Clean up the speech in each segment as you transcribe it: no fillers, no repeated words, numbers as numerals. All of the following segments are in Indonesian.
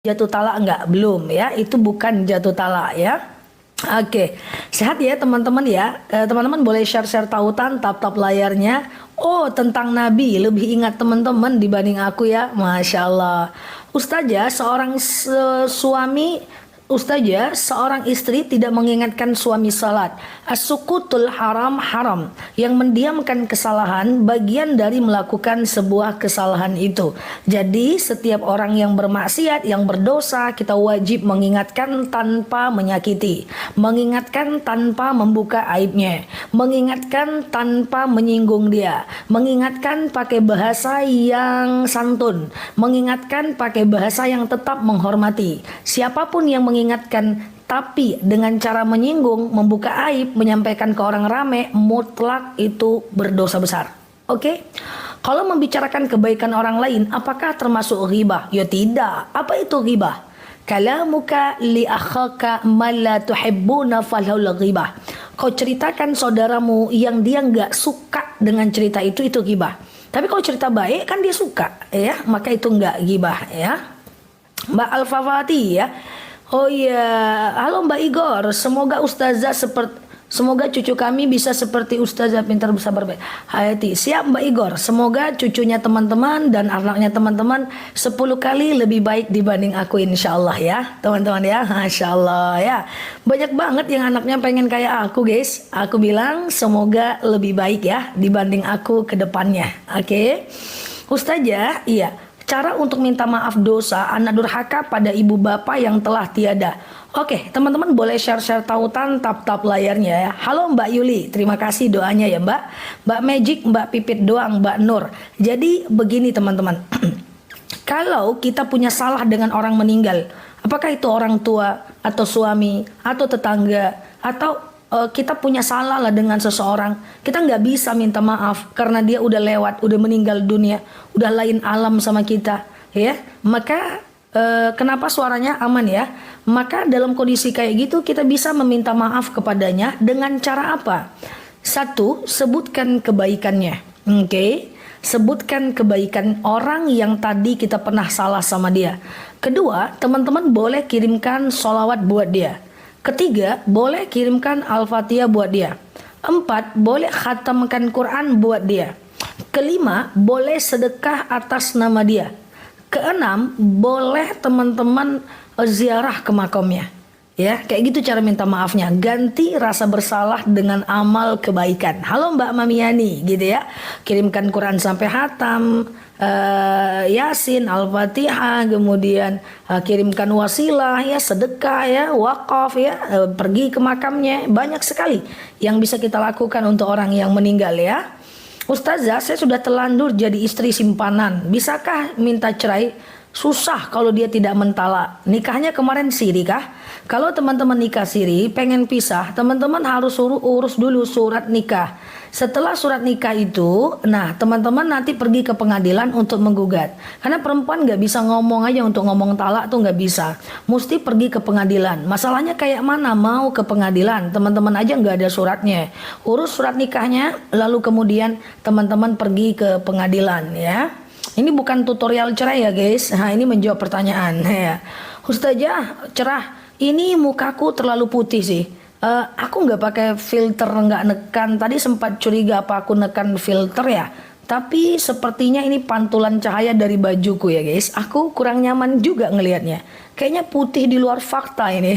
Jatuh talak enggak? Belum ya, itu bukan jatuh talak ya. Oke, sehat ya teman-teman ya. Teman-teman boleh share-share tautan, tap-tap layarnya. Oh, tentang Nabi lebih ingat teman-teman dibanding aku ya. Masya Allah. Ustazah, Ustazah, seorang istri tidak mengingatkan suami salat. As-sukutul haram haram. Yang mendiamkan kesalahan bagian dari melakukan sebuah kesalahan itu. Jadi setiap orang yang bermaksiat, yang berdosa, kita wajib mengingatkan tanpa menyakiti, mengingatkan tanpa membuka aibnya, mengingatkan tanpa menyinggung dia, mengingatkan pakai bahasa yang santun, mengingatkan pakai bahasa yang tetap menghormati. Siapapun yang mengingatkan tapi dengan cara menyinggung, membuka aib, menyampaikan ke orang ramai, mutlak itu berdosa besar. Oke? Kalau membicarakan kebaikan orang lain, apakah termasuk ghibah? Ya tidak. Apa itu ghibah? Kalamuka li akhaka ma la tuhibbuna falhul ghibah. Kau ceritakan saudaramu yang dia nggak suka dengan cerita itu ghibah. Tapi kalau cerita baik kan dia suka, ya, maka itu nggak ghibah, ya. Mbak Alfawati ya. Oh iya, halo Mbak Igor, semoga cucu kami bisa seperti Ustazah pintar bisa berbaik. Hayati, siap Mbak Igor. Semoga cucunya teman-teman dan anaknya teman-teman 10 kali lebih baik dibanding aku insya Allah ya, teman-teman ya. Masya Allah ya. Banyak banget yang anaknya pengen kayak aku guys. Aku bilang semoga lebih baik ya dibanding aku ke depannya. Oke. Ustazah, iya. Cara untuk minta maaf dosa anak durhaka pada ibu bapak yang telah tiada. Oke, teman-teman boleh share-share tautan, tap-tap layarnya ya. Halo Mbak Yuli, terima kasih doanya ya Mbak. Mbak Magic, Mbak Pipit doang, Mbak Nur. Jadi begini teman-teman. Kalau kita punya salah dengan orang meninggal, apakah itu orang tua atau suami atau tetangga atau kita punya salah lah dengan seseorang, kita nggak bisa minta maaf karena dia udah lewat, udah meninggal dunia, udah lain alam sama kita, ya. Maka kenapa suaranya aman ya? Maka dalam kondisi kayak gitu kita bisa meminta maaf kepadanya dengan cara apa? Satu, sebutkan kebaikannya, oke? Sebutkan kebaikan orang yang tadi kita pernah salah sama dia. Kedua, teman-teman boleh kirimkan sholawat buat dia. Ketiga, boleh kirimkan Al-Fatihah buat dia. Empat, boleh khatamkan Quran buat dia. Kelima, boleh sedekah atas nama dia. Keenam, boleh teman-teman ziarah ke makamnya. Ya, kayak gitu cara minta maafnya. Ganti rasa bersalah dengan amal kebaikan. Halo Mbak Mamiani, gitu ya. Kirimkan Quran sampai hatam, Yasin, Al-Fatihah, kemudian kirimkan wasilah ya, sedekah ya, wakaf ya, pergi ke makamnya. Banyak sekali yang bisa kita lakukan untuk orang yang meninggal ya. Ustazah, saya sudah terlanjur jadi istri simpanan. Bisakah minta cerai? Susah kalau dia tidak mentalak. Nikahnya kemarin siri kah? Kalau teman-teman nikah siri, pengen pisah, teman-teman harus urus dulu surat nikah. Setelah surat nikah itu, nah teman-teman nanti pergi ke pengadilan untuk menggugat. Karena perempuan nggak bisa ngomong aja untuk ngomong talak tuh nggak bisa. Mesti pergi ke pengadilan. Masalahnya kayak mana mau ke pengadilan? Teman-teman aja nggak ada suratnya. Urus surat nikahnya, lalu kemudian teman-teman pergi ke pengadilan ya. Ini bukan tutorial cerai ya guys. Nah, ini menjawab pertanyaan ya. Ustazah, cerah. Ini mukaku terlalu putih sih. Aku nggak pakai filter, nggak nekan. Tadi sempat curiga apa aku nekan filter ya. Tapi sepertinya ini pantulan cahaya dari bajuku ya guys. Aku kurang nyaman juga ngelihatnya. Kayaknya putih di luar fakta ini.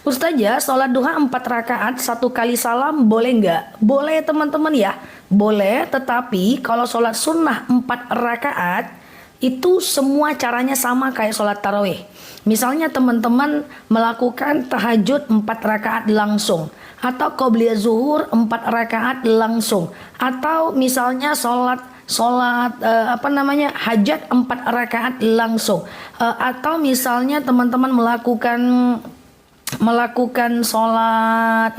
Ustazah, sholat duha 4 rakaat 1 kali salam boleh nggak? Boleh teman-teman ya. Boleh, tetapi kalau sholat sunnah 4 rakaat itu semua caranya sama kayak sholat tarawih. Misalnya teman-teman melakukan tahajud 4 rakaat langsung, atau qobliyah zuhur 4 rakaat langsung, atau misalnya sholat hajat 4 rakaat langsung, atau misalnya teman-teman melakukan sholat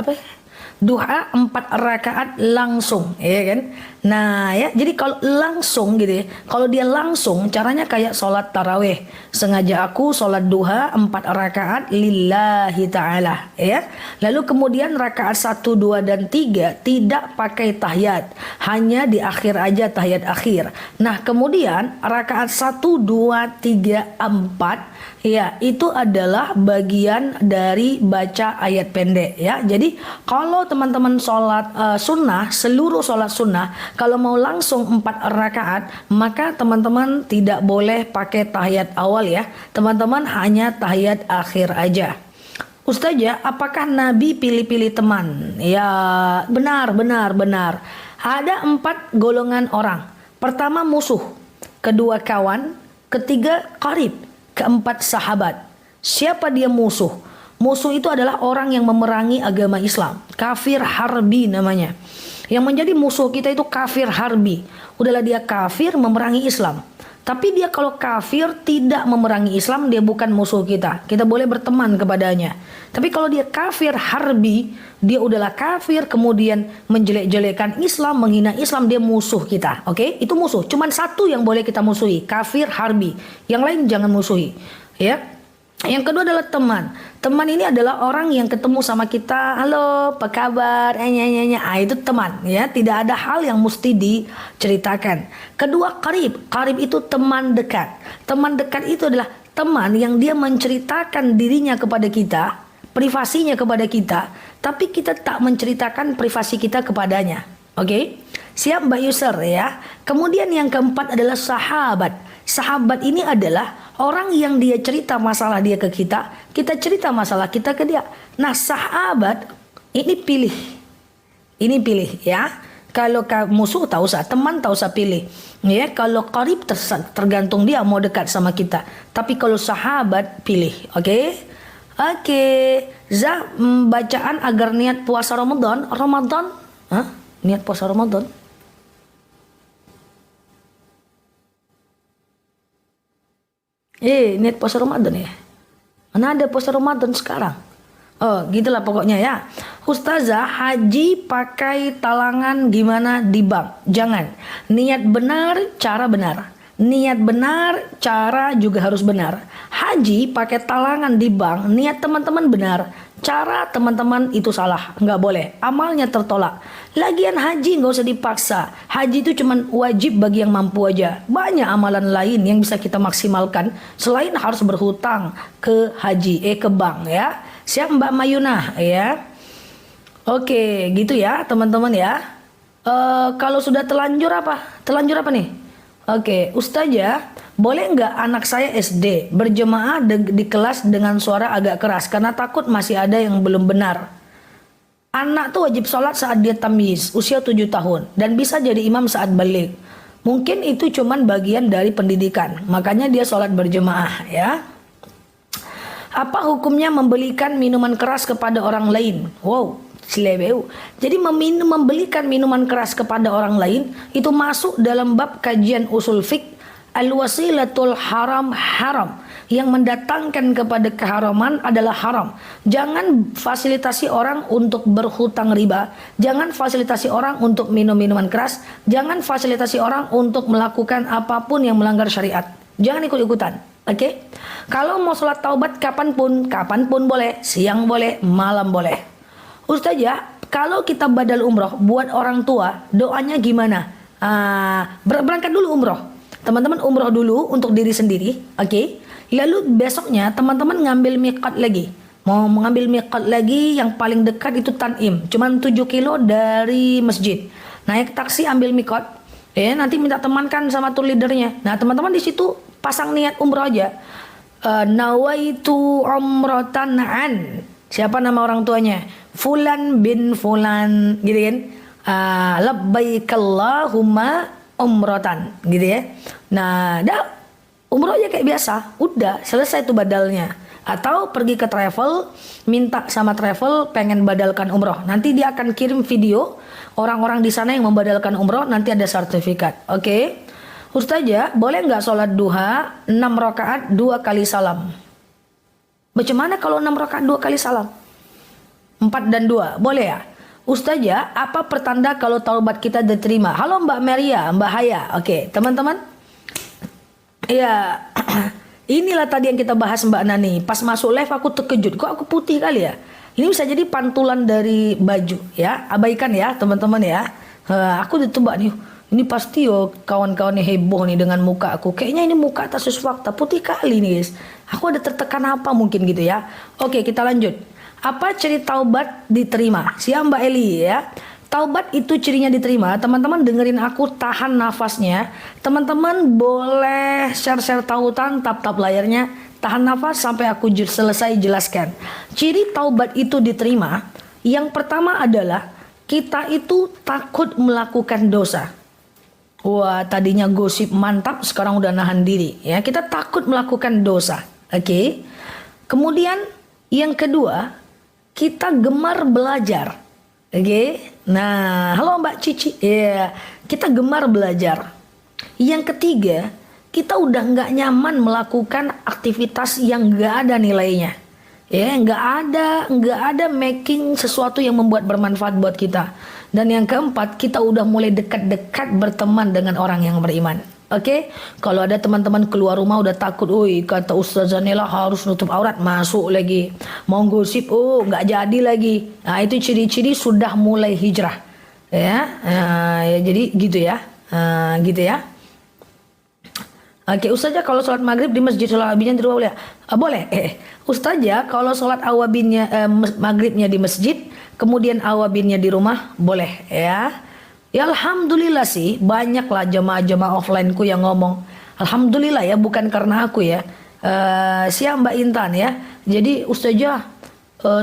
duha 4 rakaat langsung, ya kan? Nah ya, jadi kalau langsung gitu ya, kalau dia langsung caranya kayak sholat taraweh. Sengaja aku sholat duha 4 rakaat lillahi ta'ala ya. Lalu kemudian rakaat 1, 2, dan 3 tidak pakai tahiyat, hanya di akhir aja tahiyat akhir. Nah kemudian rakaat 1, 2, 3, 4 ya, itu adalah bagian dari baca ayat pendek ya. Jadi kalau teman-teman sholat sunnah, seluruh sholat sunnah, kalau mau langsung 4 rakaat, maka teman-teman tidak boleh pakai tahiyat awal ya. Teman-teman hanya tahiyat akhir aja. Ustazah, apakah Nabi pilih-pilih teman? Ya, benar. Ada 4 golongan orang. Pertama musuh, kedua kawan, ketiga qarib, keempat sahabat. Siapa dia musuh? Musuh itu adalah orang yang memerangi agama Islam. Kafir harbi namanya. Yang menjadi musuh kita itu kafir harbi. Udahlah dia kafir memerangi Islam. Tapi dia kalau kafir tidak memerangi Islam, dia bukan musuh kita. Kita boleh berteman kepadanya. Tapi kalau dia kafir harbi, dia udahlah kafir kemudian menjelek-jelekan Islam, menghina Islam, dia musuh kita. Oke? Itu musuh. Cuman satu yang boleh kita musuhi, kafir harbi. Yang lain jangan musuhi. Ya. Yang kedua adalah teman. Teman ini adalah orang yang ketemu sama kita, halo, apa kabar, itu teman ya, tidak ada hal yang mesti diceritakan. Kedua qarib. Qarib itu teman dekat. Teman dekat itu adalah teman yang dia menceritakan dirinya kepada kita, privasinya kepada kita, tapi kita tak menceritakan privasi kita kepadanya. Oke? Siap Mbak Yusr ya. Kemudian yang keempat adalah sahabat. Sahabat ini adalah orang yang dia cerita masalah dia ke kita, kita cerita masalah kita ke dia. Nah sahabat ini pilih ya. Kalau musuh tak usah, teman tak usah pilih ya. Kalau qarib tergantung dia mau dekat sama kita. Tapi kalau sahabat pilih. Oke. Zah, bacaan agar niat puasa Ramadan. Niat puasa Ramadan. Niat puasa Ramadan ya. Mana ada puasa Ramadan sekarang? Oh, gitulah pokoknya ya. Ustazah, haji pakai talangan gimana di bank? Jangan. Niat benar, cara benar. Niat benar, cara juga harus benar. Haji pakai talangan di bank, niat teman-teman benar. Cara teman-teman itu salah, nggak boleh. Amalnya tertolak. Lagian haji nggak usah dipaksa. Haji itu cuman wajib bagi yang mampu aja. Banyak amalan lain yang bisa kita maksimalkan selain harus berhutang ke haji, ke bank ya. Siap Mbak Mayunah ya. Oke, gitu ya teman-teman ya. Kalau sudah telanjur apa? Telanjur apa nih? Oke, Ustazah, boleh nggak anak saya SD berjemaah di kelas dengan suara agak keras karena takut masih ada yang belum benar. Anak tuh wajib sholat saat dia tamyiz, usia 7 tahun, dan bisa jadi imam saat balik. Mungkin itu cuman bagian dari pendidikan, makanya dia sholat berjemaah ya. Apa hukumnya membelikan minuman keras kepada orang lain? Wow, silebeu. Jadi membelikan minuman keras kepada orang lain itu masuk dalam bab kajian usul fiqh al-wasilatul haram. Yang mendatangkan kepada keharaman adalah haram. Jangan fasilitasi orang untuk berhutang riba. Jangan fasilitasi orang untuk minum minuman keras. Jangan fasilitasi orang untuk melakukan apapun yang melanggar syariat. Jangan ikut-ikutan. Oke? Kalau mau sholat taubat kapanpun boleh. Siang boleh, malam boleh. Ustazah, kalau kita badal umroh buat orang tua, doanya gimana? Berangkat dulu umroh. Teman-teman umroh dulu untuk diri sendiri, oke? Lalu besoknya teman-teman ngambil miqat lagi. Mau mengambil miqat lagi yang paling dekat itu Tanim, cuman 7 kilo dari masjid. Naik taksi ambil miqat, nanti minta temankan sama tour leadernya. Nah teman-teman di situ pasang niat umroh aja. Nawaitu umratan an. Siapa nama orang tuanya? Fulan bin Fulan, gitu kan? Labbaik Allahumma umratan, gitu ya. Nah, dah umroh aja kayak biasa, udah selesai tuh badalnya. Atau pergi ke travel, minta sama travel pengen badalkan umroh. Nanti dia akan kirim video orang-orang di sana yang membadalkan umroh, nanti ada sertifikat. Oke. Ustazah, boleh nggak sholat duha 6 rakaat 2 kali salam? Bagaimana kalau 6 rakaat 2 kali salam? 4 dan 2, boleh ya? Ustazah, apa pertanda kalau taubat kita diterima? Halo Mbak Maria, Mbak Haya. Oke, teman-teman. Ya, inilah tadi yang kita bahas Mbak Nani. Pas masuk live aku terkejut. Kok aku putih kali ya? Ini bisa jadi pantulan dari baju ya. Abaikan ya teman-teman ya. Aku ditebak nih. Ini pasti kawan-kawannya heboh nih dengan muka aku. Kayaknya ini muka atas fakta. Putih kali nih guys. Aku ada tertekan apa mungkin gitu ya. Oke, kita lanjut. Apa ciri taubat diterima? Siap Mbak Eli ya. Taubat itu cirinya diterima. Teman-teman dengerin aku, tahan nafasnya. Teman-teman boleh share-share tautan, tap-tap layarnya. Tahan nafas sampai aku selesai jelaskan. Ciri taubat itu diterima. Yang pertama adalah kita itu takut melakukan dosa. Wah, tadinya gosip mantap, sekarang udah nahan diri. Ya, kita takut melakukan dosa. Oke. Kemudian yang kedua, kita gemar belajar. Oke. Nah, halo Mbak Cici. Ya, kita gemar belajar. Yang ketiga, kita udah nggak nyaman melakukan aktivitas yang nggak ada nilainya. Ya, nggak ada making sesuatu yang membuat bermanfaat buat kita. Dan yang keempat, kita udah mulai dekat-dekat berteman dengan orang yang beriman. Oke, kalau ada teman-teman keluar rumah udah takut, kata Ustazah Nela harus nutup aurat, masuk lagi. Mau gosip, nggak jadi lagi. Nah, itu ciri-ciri sudah mulai hijrah. Ya, jadi gitu ya, gitu ya. Oke, Ustazah kalau sholat maghrib di masjid sholat awabinnya di rumah boleh? Boleh. Ustazah kalau sholat awabinnya maghribnya di masjid, kemudian awabinnya di rumah boleh ya. Ya alhamdulillah sih banyaklah jemaah-jemaah offline-ku yang ngomong. Alhamdulillah ya, bukan karena aku ya. Siap Mbak Intan ya. Jadi Ustazah,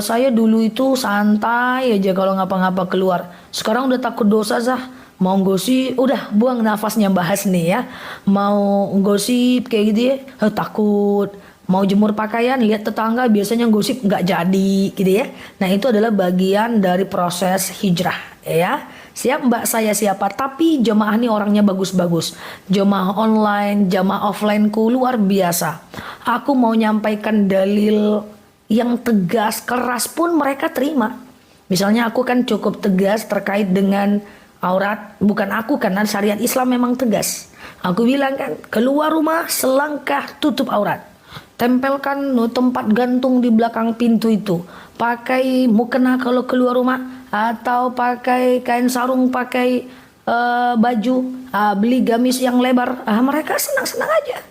saya dulu itu santai aja kalau ngapa-ngapa keluar. Sekarang udah takut dosa Zah. Mau gosip, udah buang nafasnya bahas nih ya. Mau gosip kayak gitu ya, takut. Mau jemur pakaian, lihat tetangga biasanya gosip nggak jadi gitu ya. Nah itu adalah bagian dari proses hijrah ya. Siap Mbak, saya siapa? Tapi jemaah ini orangnya bagus-bagus. Jemaah online, jemaah offline-ku luar biasa. Aku mau nyampaikan dalil yang tegas, keras pun mereka terima. Misalnya aku kan cukup tegas terkait dengan aurat. Bukan aku, karena syariat Islam memang tegas. Aku bilang kan, keluar rumah selangkah tutup aurat. Tempelkan tempat gantung di belakang pintu itu. Pakai mukena kalau keluar rumah. Atau pakai kain sarung, pakai baju, beli gamis yang lebar. Mereka senang-senang aja.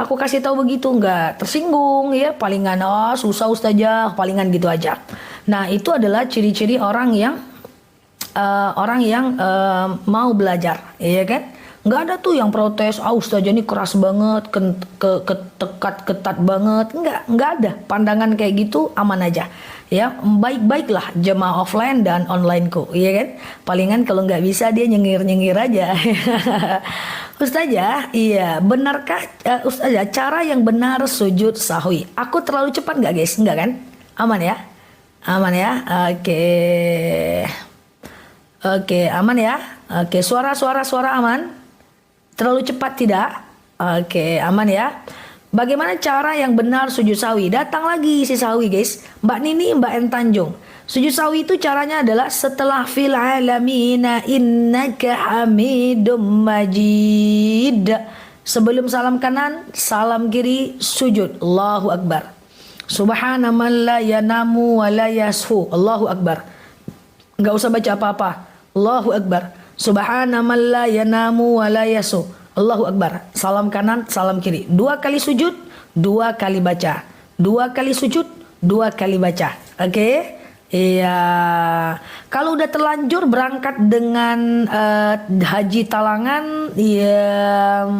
Aku kasih tahu begitu, nggak tersinggung ya. Palingan susah Ustazah, palingan gitu aja. Nah itu adalah ciri-ciri orang yang mau belajar, ya kan? Nggak ada tuh yang protes, Ustazah ini keras banget, ketat banget. Nggak ada. Pandangan kayak gitu aman aja. Ya, baik-baiklah jemaah offline dan onlineku, iya kan? Palingan kalau nggak bisa dia nyengir-nyengir aja. Ustazah, iya, benarkah Ustazah cara yang benar sujud sahwi? Aku terlalu cepat nggak guys? Nggak kan? Aman ya? Aman ya? Oke, aman ya? Oke, suara aman? Terlalu cepat tidak? Oke, aman ya? Bagaimana cara yang benar sujud sawi? Datang lagi si sawi guys. Mbak Nini, Mbak En Tanjung. Sujud sawi itu caranya adalah setelah fil alamina innaka hamidum majid. Sebelum salam kanan, salam kiri, sujud. Allahu Akbar. Subhana man la yanamu wa la yasfu. Allahu Akbar. Enggak usah baca apa-apa. Allahu Akbar. Subhana man la yanamu wa la yasfu. Allahu Akbar. Salam kanan, salam kiri. 2 kali sujud, 2 kali baca. 2 kali sujud, 2 kali baca. Oke? Iya. Kalau udah terlanjur berangkat dengan haji talangan, ya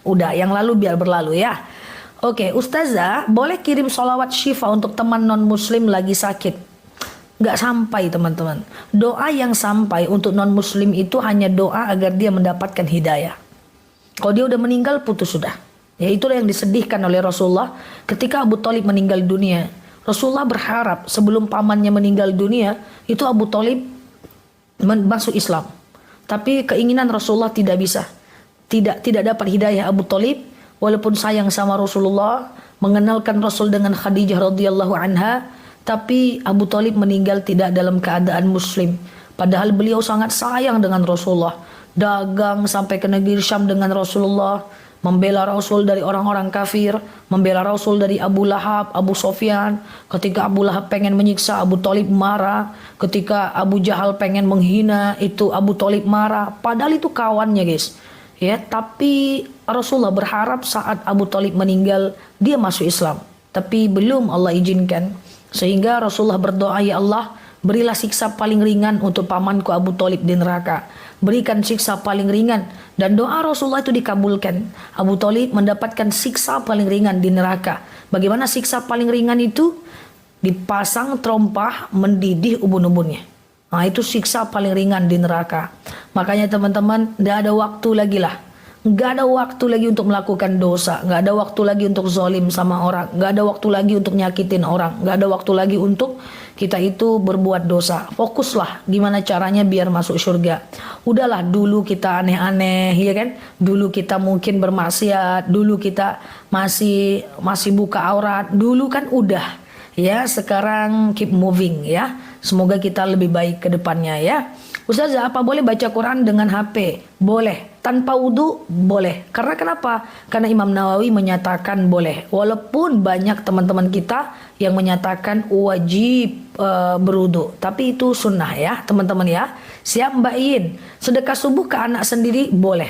udah yang lalu biar berlalu ya. Oke, Ustazah, boleh kirim sholawat syifa untuk teman non muslim lagi sakit? Nggak sampai teman-teman. Doa yang sampai untuk non muslim itu hanya doa agar dia mendapatkan hidayah. Kalau dia udah meninggal, putus sudah. Ya itulah yang disedihkan oleh Rasulullah ketika Abu Thalib meninggal dunia. Rasulullah berharap sebelum pamannya meninggal dunia, itu Abu Thalib masuk Islam. Tapi keinginan Rasulullah tidak bisa. Tidak dapat hidayah Abu Thalib, walaupun sayang sama Rasulullah, mengenalkan Rasul dengan Khadijah radhiyallahu anha, tapi Abu Thalib meninggal tidak dalam keadaan muslim. Padahal beliau sangat sayang dengan Rasulullah. Dagang sampai ke negeri Syam dengan Rasulullah, membela Rasul dari orang-orang kafir, membela Rasul dari Abu Lahab, Abu Sofyan. Ketika Abu Lahab pengen menyiksa, Abu Thalib marah. Ketika Abu Jahal pengen menghina, itu Abu Thalib marah. Padahal itu kawannya, guys. Ya, tapi Rasulullah berharap saat Abu Thalib meninggal dia masuk Islam. Tapi belum Allah izinkan. Sehingga Rasulullah berdoa, ya Allah, berilah siksa paling ringan untuk pamanku Abu Thalib di neraka. Berikan siksa paling ringan. Dan doa Rasulullah itu dikabulkan. Abu Thalib mendapatkan siksa paling ringan di neraka. Bagaimana siksa paling ringan itu? Dipasang terompah mendidih ubun-ubunnya. Nah, itu siksa paling ringan di neraka. Makanya teman-teman, tidak ada waktu lagi lah. Nggak ada waktu lagi untuk melakukan dosa. Nggak ada waktu lagi untuk zalim sama orang. Nggak ada waktu lagi untuk nyakitin orang. Nggak ada waktu lagi untuk kita itu berbuat dosa. Fokuslah gimana caranya biar masuk surga. Udahlah, dulu kita aneh-aneh, ya kan? Dulu kita mungkin bermaksiat. Dulu kita masih buka aurat. Dulu kan udah. Ya, sekarang keep moving ya. Semoga kita lebih baik ke depannya ya. Ustazah, apa boleh baca Quran dengan HP? Boleh. Tanpa wudhu? Boleh. Karena kenapa? Karena Imam Nawawi menyatakan boleh. Walaupun banyak teman-teman kita yang menyatakan wajib berwudhu. Tapi itu sunnah ya teman-teman ya. Siap Mbak Iin? Sedekah subuh ke anak sendiri? Boleh.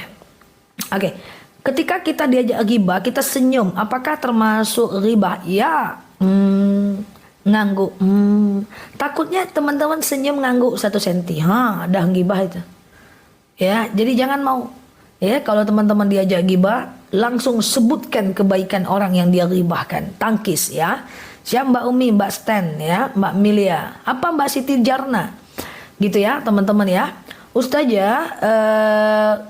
Oke. Ketika kita diajak ghibah, kita senyum. Apakah termasuk ghibah? Ya. Ngangguk. Takutnya teman-teman senyum ngangguk 1 senti. Dah ghibah itu. Ya, jadi jangan mau. Ya, kalau teman-teman diajak ghibah, langsung sebutkan kebaikan orang yang dia ghibahkan. Tangkis ya. Siap Mbak Umi, Mbak Stan ya, Mbak Milia. Apa Mbak Siti Jarna? Gitu ya, teman-teman ya. Ustazah,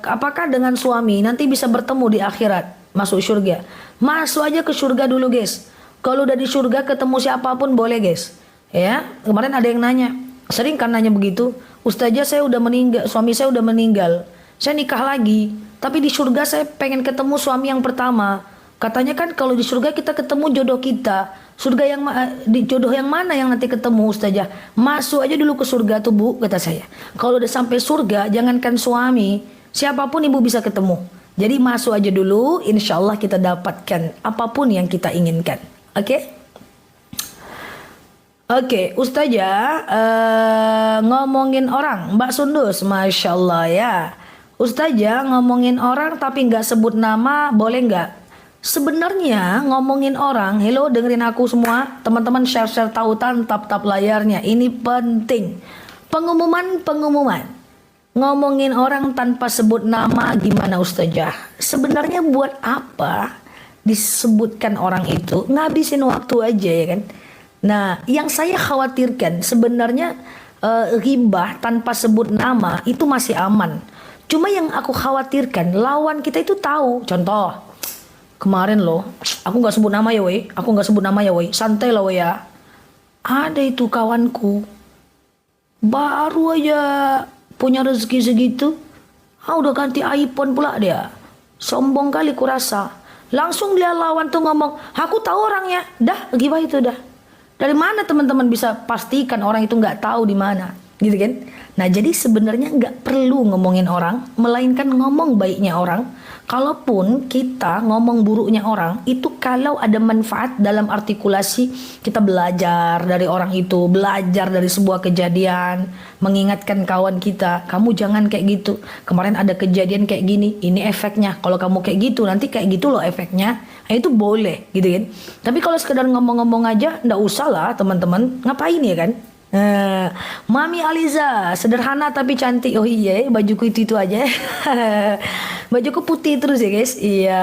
apakah dengan suami nanti bisa bertemu di akhirat, masuk surga? Masuk aja ke surga dulu, guys. Kalau udah di surga ketemu siapapun boleh, guys. Ya, kemarin ada yang nanya, sering kan nanya begitu. Ustazah, saya udah meninggal, suami saya udah meninggal. Saya nikah lagi, tapi di surga saya pengen ketemu suami yang pertama. Katanya kan kalau di surga kita ketemu jodoh kita. Surga yang di jodoh yang mana yang nanti ketemu Ustazah? Masuk aja dulu ke surga tuh Bu, kata saya. Kalau udah sampai surga, jangankan suami, siapapun ibu bisa ketemu. Jadi masuk aja dulu, insya Allah kita dapatkan apapun yang kita inginkan. Oke? Oke, Ustazah, ngomongin orang, Mbak Sundus, Masya Allah ya. Ustazah, ngomongin orang tapi nggak sebut nama, boleh nggak? Sebenarnya ngomongin orang, hello dengerin aku semua, teman-teman share-share tautan, tap-tap layarnya, ini penting. Pengumuman, ngomongin orang tanpa sebut nama gimana Ustazah? Sebenarnya buat apa disebutkan orang itu? Ngabisin waktu aja ya kan. Nah, yang saya khawatirkan sebenarnya ghibah tanpa sebut nama itu masih aman. Cuma yang aku khawatirkan lawan kita itu tahu. Contoh, kemarin loh, aku nggak sebut nama ya woi, santai lah woi ya. Ada itu kawanku, baru aja punya rezeki segitu, udah ganti iPhone pula dia. Sombong kali kurasa. Langsung dia lawan tuh ngomong, aku tahu orangnya. Dah, gimana itu dah. Dari mana teman-teman bisa pastikan orang itu nggak tahu di mana, gitu kan? Nah, jadi sebenarnya nggak perlu ngomongin orang, melainkan ngomong baiknya orang. Kalaupun kita ngomong buruknya orang, itu kalau ada manfaat dalam artikulasi, kita belajar dari orang itu, belajar dari sebuah kejadian, mengingatkan kawan kita, kamu jangan kayak gitu. Kemarin ada kejadian kayak gini, ini efeknya. Kalau kamu kayak gitu, nanti kayak gitu loh efeknya. Nah, itu boleh, gitu kan. Tapi kalau sekedar ngomong-ngomong aja, nggak usah lah teman-teman. Ngapain ya kan? Mami Aliza, sederhana tapi cantik. Oh iya, bajuku itu aja. Bajuku putih terus ya guys. Iya,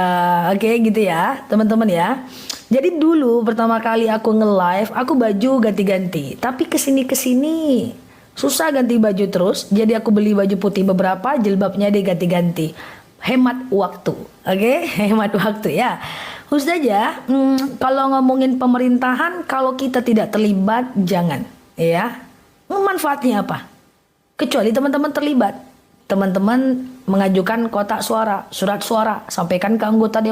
oke gitu ya teman-teman ya. Jadi dulu pertama kali aku nge-live, aku baju ganti-ganti. Tapi kesini susah ganti baju terus. Jadi aku beli baju putih beberapa, jilbabnya diganti-ganti. Hemat waktu, oke? Hemat waktu ya. Ustazah, kalau ngomongin pemerintahan, kalau kita tidak terlibat, jangan. Ya, manfaatnya apa? Kecuali teman-teman terlibat, teman-teman mengajukan kotak suara, surat suara, sampaikan ke anggota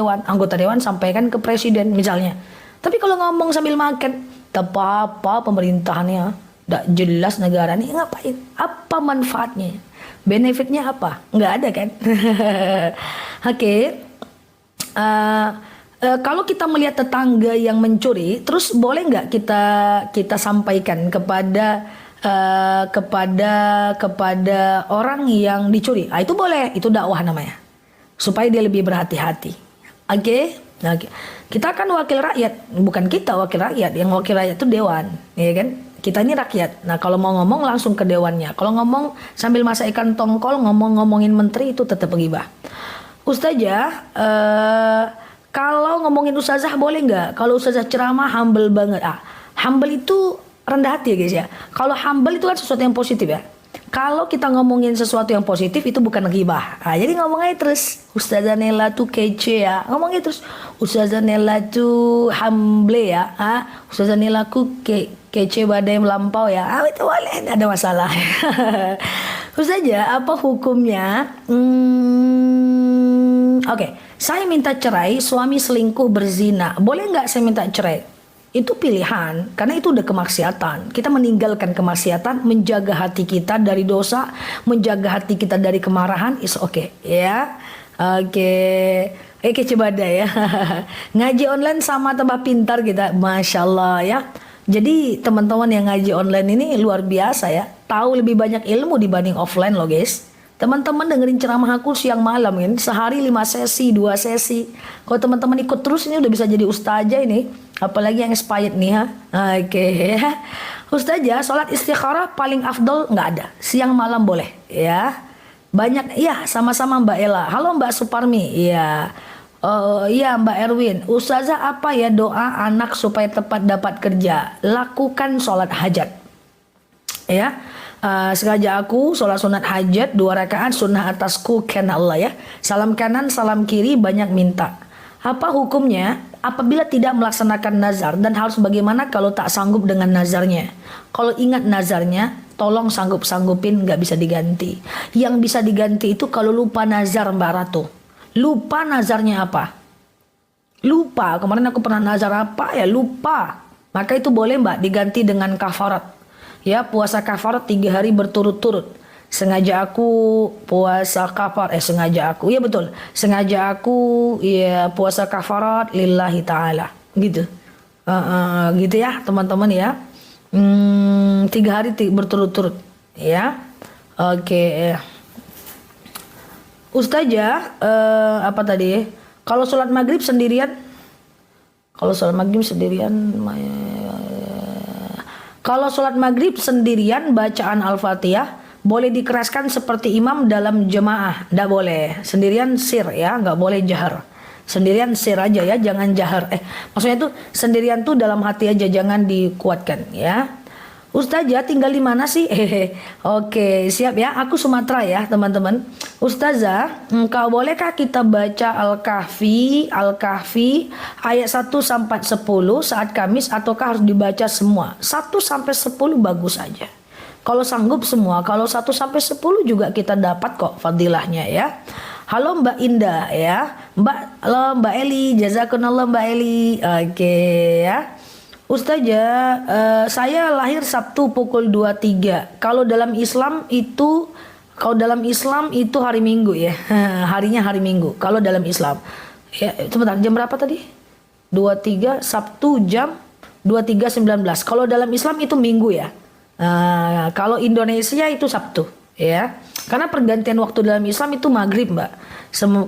dewan sampaikan ke presiden misalnya. Tapi kalau ngomong sambil makan, tak apa-apa pemerintahannya, Nggak jelas negara nih ngapain? Apa manfaatnya? Benefitnya apa? Nggak ada kan? Oke. Kalau kita melihat tetangga yang mencuri, terus boleh nggak kita sampaikan kepada orang yang dicuri? Itu boleh, itu dakwah namanya. Supaya dia lebih berhati-hati. Oke? Nah, kita kan wakil rakyat, bukan kita wakil rakyat, yang wakil rakyat itu dewan, ya kan? Kita ini rakyat. Nah, kalau mau ngomong langsung ke dewannya. Kalau ngomong sambil masak ikan tongkol, ngomongin menteri itu tetap ghibah. Ustazah, kalau ngomongin ustazah boleh nggak? Kalau ustazah ceramah humble banget. Humble itu rendah hati ya guys ya. Kalau humble itu kan sesuatu yang positif ya. Kalau kita ngomongin sesuatu yang positif itu bukan ghibah. Jadi ngomong aja terus. Ustazah Nela tuh kece ya. Ngomong aja terus. Ustazah Nela tuh humble ya. Ustazah Nela ku kece badai melampau ya. Itu boleh, tidak ada masalah. Ustazah, apa hukumnya? Oke, saya minta cerai, suami selingkuh berzina. Boleh nggak saya minta cerai? Itu pilihan, karena itu udah kemaksiatan. Kita meninggalkan kemaksiatan, menjaga hati kita dari dosa, menjaga hati kita dari kemarahan, is okay, ya. Oke, coba ada ya. Ngaji online sama tambah pintar kita, masya Allah ya. Jadi teman-teman yang ngaji online ini luar biasa ya. Tahu lebih banyak ilmu dibanding offline loh guys. Teman-teman dengerin ceramah aku siang malam kan, sehari 5 sesi, 2 sesi. Kalau teman-teman ikut terus ini udah bisa jadi ustazah ini. Apalagi yang expired nih ha. Oke. Ustazah, sholat istikharah paling afdol nggak ada. Siang malam boleh ya. Banyak ya, sama-sama Mbak Ella. Halo Mbak Suparmi. Iya. Iya Mbak Erwin. Ustazah, apa ya doa anak supaya tepat dapat kerja? Lakukan sholat hajat. Ya. Sengaja aku sholat sunat hajat 2 rakaat sunnah atasku karena Allah ya. Salam kanan salam kiri banyak minta. Apa hukumnya apabila tidak melaksanakan nazar, dan harus bagaimana kalau tak sanggup dengan nazarnya? Kalau ingat nazarnya tolong sanggupin, nggak bisa diganti. Yang bisa diganti itu kalau lupa nazar Mbak Ratu. Lupa nazarnya apa? Lupa, kemarin aku pernah nazar apa ya, lupa. Maka itu boleh Mbak diganti dengan kafarat. Ya, puasa kafarat 3 hari berturut-turut. Sengaja aku puasa kafarat, sengaja aku, ya betul. Sengaja aku ya puasa kafarat lillahi ta'ala. Gitu. Gitu ya teman-teman ya. 3 hari berturut-turut. Ya. Oke. Ustazah, apa tadi? Kalau sholat maghrib sendirian? Kalau sholat maghrib sendirian bacaan Al-Fatihah boleh dikeraskan seperti imam dalam jemaah. Nggak boleh. Sendirian sir ya, nggak boleh jahar. Sendirian sir aja ya, jangan jahar. Maksudnya tuh sendirian tuh dalam hati aja, jangan dikuatkan ya. Ustazah tinggal di mana sih? Oke, siap ya. Aku Sumatera ya, teman-teman. Ustazah, engkau bolehkah kita baca Al-Kahfi ayat 1 sampai 10 saat Kamis, ataukah harus dibaca semua? 1 sampai 10 bagus aja. Kalau sanggup semua, kalau 1 sampai 10 juga kita dapat kok fadilahnya ya. Halo Mbak Indah ya. Halo Mbak Eli, jazakumullah Mbak Eli. Oke ya. Ustazah, saya lahir Sabtu pukul 23. Kalau dalam Islam itu hari Minggu ya. Harinya hari Minggu. Kalau dalam Islam. Ya, sebentar, jam berapa tadi? 23 Sabtu jam 23.19. Kalau dalam Islam itu Minggu ya. Kalau Indonesia itu Sabtu ya. Karena pergantian waktu dalam Islam itu maghrib Mbak.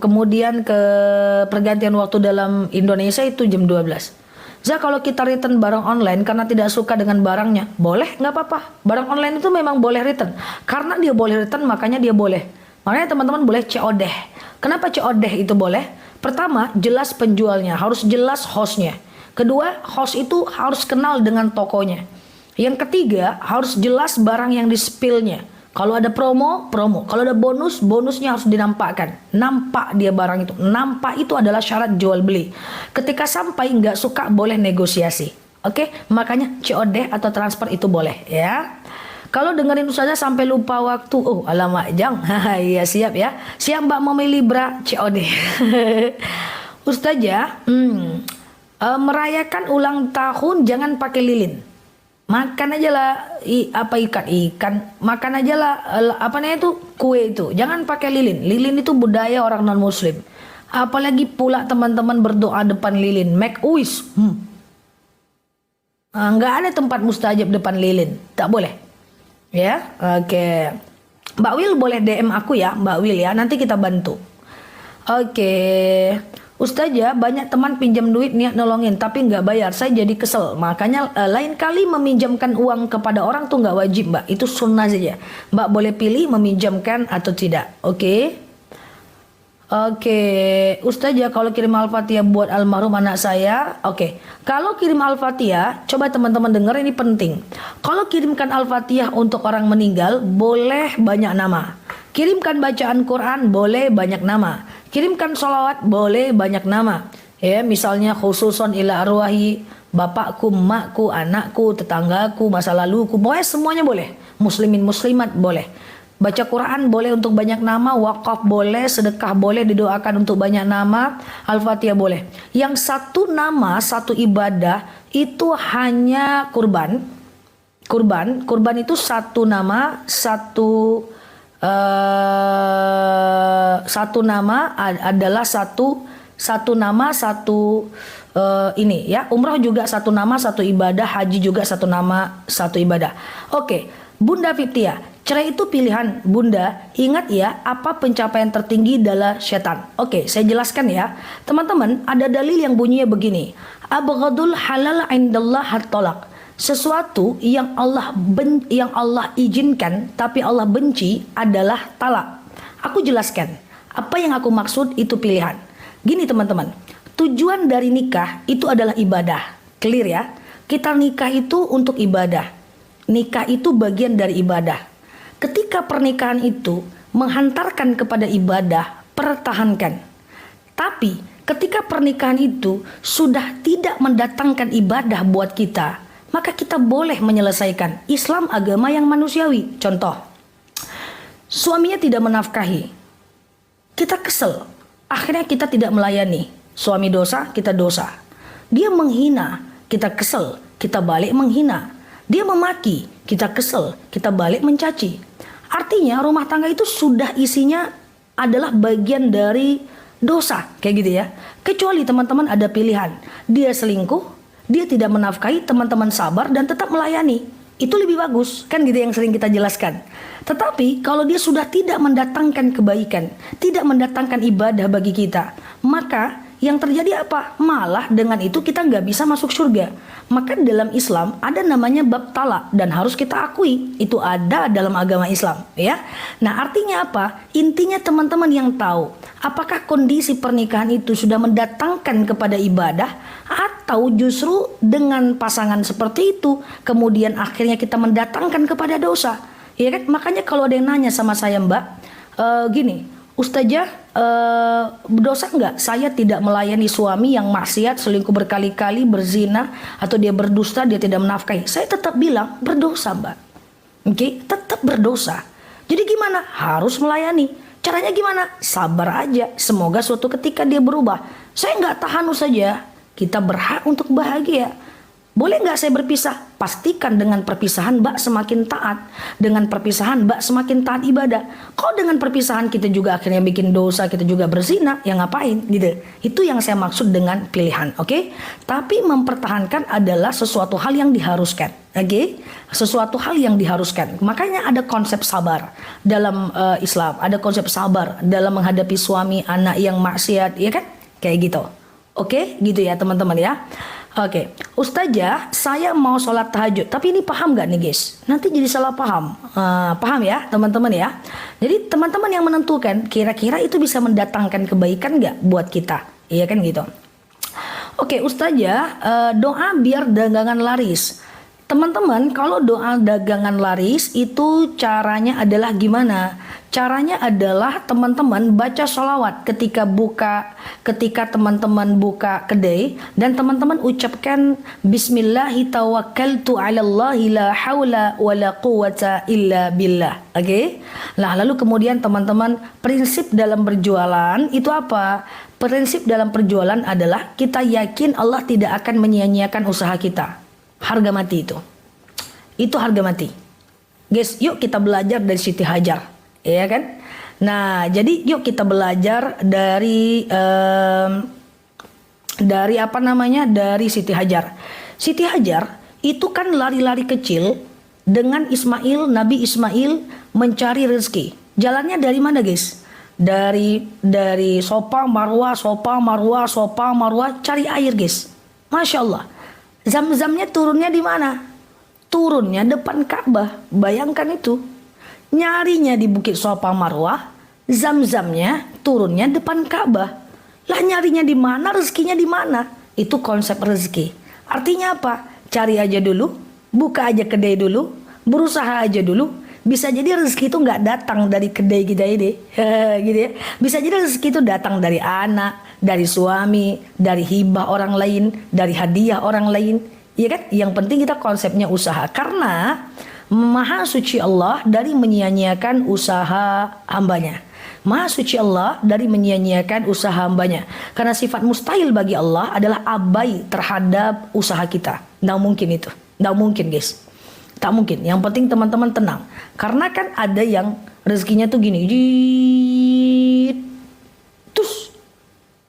Kemudian ke pergantian waktu dalam Indonesia itu jam 12. Kalau kita return barang online karena tidak suka dengan barangnya, boleh, nggak apa-apa. Barang online itu memang boleh return. Karena dia boleh return, makanya dia boleh. Makanya teman-teman boleh COD. Kenapa COD itu boleh? Pertama, jelas penjualnya, harus jelas hostnya. Kedua, host itu harus kenal dengan tokonya. Yang ketiga, harus jelas barang yang di-spill-nya. Kalau ada promo. Kalau ada bonusnya harus dinampakkan. Nampak dia barang itu. Nampak itu adalah syarat jual beli. Ketika sampai nggak suka boleh negosiasi. Oke, makanya COD atau transfer itu boleh ya. Kalau dengerin ustazah sampai lupa waktu, alamak jang. Iya siap ya. Siap Mbak memilih bra COD. Ustazah, merayakan ulang tahun jangan pakai lilin. Makan aja lah ikan, makan aja lah apa namanya itu kue itu. Jangan pakai lilin. Lilin itu budaya orang non muslim. Apalagi pula teman-teman berdoa depan lilin, make wish. Nggak ada tempat mustajab depan lilin, tak boleh. Ya, oke. Mbak Wil boleh DM aku ya, Mbak Wil ya. Nanti kita bantu. Oke. Ustazah, banyak teman pinjam duit niat nolongin tapi nggak bayar, saya jadi kesel. Makanya lain kali meminjamkan uang kepada orang tuh nggak wajib mbak, itu sunnah saja. Mbak boleh pilih meminjamkan atau tidak. Oke. Ustazah, kalau kirim Al-Fatihah buat almarhum anak saya, oke. Kalau kirim Al-Fatihah, coba teman-teman dengar ini penting. Kalau kirimkan Al-Fatihah untuk orang meninggal, boleh banyak nama. Kirimkan bacaan Quran, boleh banyak nama. Kirimkan sholawat, boleh banyak nama. Ya, misalnya khususon ila arwahi, bapakku, emakku, anakku, tetanggaku, masa laluku, pokoknya semuanya boleh. Muslimin muslimat boleh. Baca Quran boleh untuk banyak nama, wakaf boleh, sedekah boleh, didoakan untuk banyak nama, Al-Fatihah boleh. Yang satu nama, satu ibadah itu hanya kurban. Kurban itu satu nama, satu nama adalah satu nama satu ini ya. Umrah juga satu nama satu ibadah, haji juga satu nama satu ibadah. Oke, Bunda Fiptia, cerai itu pilihan. Bunda, ingat ya, apa pencapaian tertinggi adalah setan. Oke, saya jelaskan ya. Teman-teman, ada dalil yang bunyinya begini. Abghadul halal indallah at-talaq. Sesuatu yang Allah izinkan tapi Allah benci adalah talak. Aku jelaskan. Apa yang aku maksud itu pilihan. Gini teman-teman, tujuan dari nikah itu adalah ibadah. Clear ya? Kita nikah itu untuk ibadah. Nikah itu bagian dari ibadah. Ketika pernikahan itu menghantarkan kepada ibadah, pertahankan. Tapi ketika pernikahan itu sudah tidak mendatangkan ibadah buat kita, maka kita boleh menyelesaikan. Islam agama yang manusiawi. Contoh, suaminya tidak menafkahi, kita kesel, akhirnya kita tidak melayani. Suami dosa, kita dosa. Dia menghina, kita kesel, kita balik menghina. Dia memaki, kita kesel, kita balik mencaci. Artinya rumah tangga itu sudah isinya adalah bagian dari dosa, kayak gitu ya. Kecuali teman-teman ada pilihan, dia selingkuh, dia tidak menafkahi, teman-teman sabar dan tetap melayani. Itu lebih bagus, kan gitu yang sering kita jelaskan. Tetapi kalau dia sudah tidak mendatangkan kebaikan, tidak mendatangkan ibadah bagi kita, maka yang terjadi apa? Malah dengan itu kita nggak bisa masuk surga. Maka dalam Islam ada namanya bab talak dan harus kita akui itu ada dalam agama Islam, ya. Nah artinya apa? Intinya teman-teman yang tahu apakah kondisi pernikahan itu sudah mendatangkan kepada ibadah atau justru dengan pasangan seperti itu kemudian akhirnya kita mendatangkan kepada dosa, ya kan? Makanya kalau ada yang nanya sama saya, Mbak, gini, Ustazah, berdosa enggak saya tidak melayani suami yang maksiat, selingkuh berkali-kali, berzina, atau dia berdusta, dia tidak menafkahi? Saya tetap bilang berdosa, Mbak. Oke, tetap berdosa. Jadi gimana? Harus melayani. Caranya gimana? Sabar aja. Semoga suatu ketika dia berubah. Saya nggak tahan saja. Kita berhak untuk bahagia. Boleh nggak saya berpisah? Pastikan dengan perpisahan Mbak semakin taat. Dengan perpisahan Mbak semakin taat ibadah. Kalau dengan perpisahan kita juga akhirnya bikin dosa, kita juga berzina, ya ngapain gitu. Itu yang saya maksud dengan pilihan, oke? Tapi mempertahankan adalah sesuatu hal yang diharuskan, oke? Sesuatu hal yang diharuskan. Makanya ada konsep sabar dalam Islam. Ada konsep sabar dalam menghadapi suami, anak yang maksiat, ya kan? Kayak gitu. Oke, gitu ya teman-teman ya. Oke, Ustazah, saya mau sholat tahajud, tapi ini paham gak nih guys? Nanti jadi salah paham. Paham ya teman-teman ya? Jadi teman-teman yang menentukan kira-kira itu bisa mendatangkan kebaikan gak buat kita? Iya kan gitu. Oke, Ustazah, doa biar dagangan laris. Teman-teman, kalau doa dagangan laris itu caranya adalah gimana? Caranya adalah teman-teman baca sholawat ketika teman-teman buka kedai dan teman-teman ucapkan Bismillahi tawakkaltu ala Allahi la hawla wa la quwata illa billah. Oke? Nah, lalu kemudian teman-teman, prinsip dalam berjualan itu apa? Prinsip dalam perjualan adalah kita yakin Allah tidak akan menyia-nyiakan usaha kita. Harga mati itu. itu harga mati. Guys, yuk kita belajar dari Siti Hajar, ya kan? Nah, jadi yuk kita belajar dari apa namanya? Dari Siti Hajar. Siti Hajar itu kan lari-lari kecil dengan Ismail, Nabi Ismail mencari rezeki. Jalannya dari mana, guys? Dari Sofa Marwah, Sofa Marwah, Sofa Marwah, cari air, guys. Masya Allah. Zam-zamnya turunnya di mana? Turunnya depan Ka'bah. Bayangkan itu. Nyarinya di Bukit Sofa Marwah, zam-zamnya turunnya depan Ka'bah. Lah nyarinya di mana, rezekinya di mana? Itu konsep rezeki. Artinya apa? Cari aja dulu, buka aja kedai dulu, berusaha aja dulu. Bisa jadi rezeki itu nggak datang dari kedai kita ini, gitu ya. Bisa jadi rezeki itu datang dari anak, dari suami, dari hibah orang lain, dari hadiah orang lain. Iya kan? Yang penting kita konsepnya usaha. Karena Maha suci Allah dari menyia-nyiakan usaha hambanya. Maha suci Allah dari menyia-nyiakan usaha hambanya. Karena sifat mustahil bagi Allah adalah abai terhadap usaha kita. Nggak mungkin itu. Nggak mungkin, guys. Tak mungkin. Yang penting teman-teman tenang. Karena kan ada yang rezekinya tuh gini. Jit. Terus.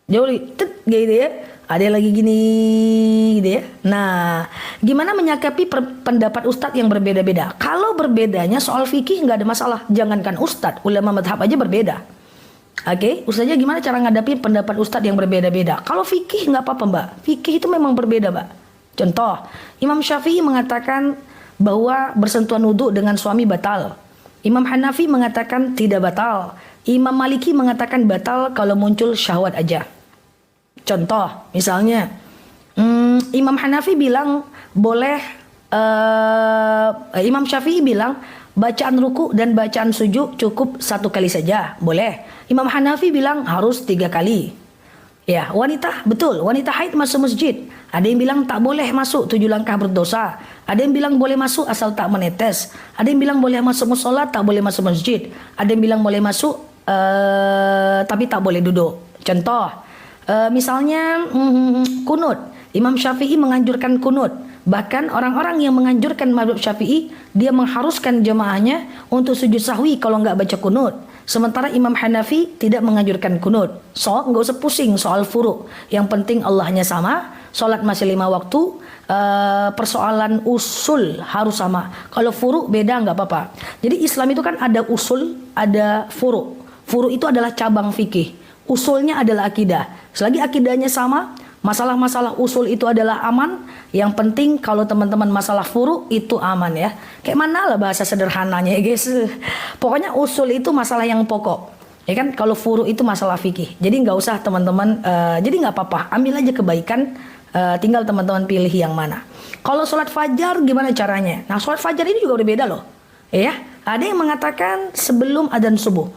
Jauh gitu ya. Ada yang lagi gini gitu ya. Nah, gimana menyikapi pendapat ustadz yang berbeda-beda? Kalau berbedanya soal fikih nggak ada masalah. Jangankan ustadz, ulama madhab aja berbeda. Oke, ustaznya gimana cara ngadapi pendapat ustadz yang berbeda-beda? Kalau fikih nggak apa-apa, Mbak. Fikih itu memang berbeda, Mbak. Contoh, Imam Syafi'i mengatakan bahwa bersentuhan wudhu dengan suami batal. Imam Hanafi mengatakan tidak batal. Imam Maliki mengatakan batal kalau muncul syahwat aja. Contoh, misalnya Imam Hanafi bilang boleh, Imam Syafi'i bilang bacaan ruku dan bacaan sujud cukup 1 kali saja, boleh. Imam Hanafi bilang harus 3 kali. Ya, wanita, betul, wanita haid masuk masjid. Ada yang bilang tak boleh masuk 7 langkah berdosa. Ada yang bilang boleh masuk asal tak menetes. Ada yang bilang boleh masuk musola, tak boleh masuk masjid. Ada yang bilang boleh masuk tapi tak boleh duduk. Contoh, misalnya kunut. Imam Syafi'i menganjurkan kunut. Bahkan orang-orang yang menganjurkan mazhab Syafi'i, dia mengharuskan jemaahnya untuk sujud sahwi kalau nggak baca kunut. Sementara Imam Hanafi tidak menganjurkan kunut. So, nggak usah pusing soal furu. Yang penting Allahnya sama, sholat masih 5 waktu, persoalan usul harus sama. Kalau furu beda nggak apa-apa. Jadi Islam itu kan ada usul, ada furu. Furu itu adalah cabang fikih. Usulnya adalah akidah. Selagi akidahnya sama, masalah-masalah usul itu adalah aman. Yang penting kalau teman-teman masalah furu itu aman ya. Kayak mana lah bahasa sederhananya ya guys. Pokoknya usul itu masalah yang pokok. Ya kan, kalau furu itu masalah fikih. Jadi nggak usah teman-teman, jadi nggak apa-apa. Ambil aja kebaikan, tinggal teman-teman pilih yang mana. Kalau sholat fajar gimana caranya? Nah, sholat fajar ini juga udah beda loh. Ya, ada yang mengatakan sebelum adzan subuh.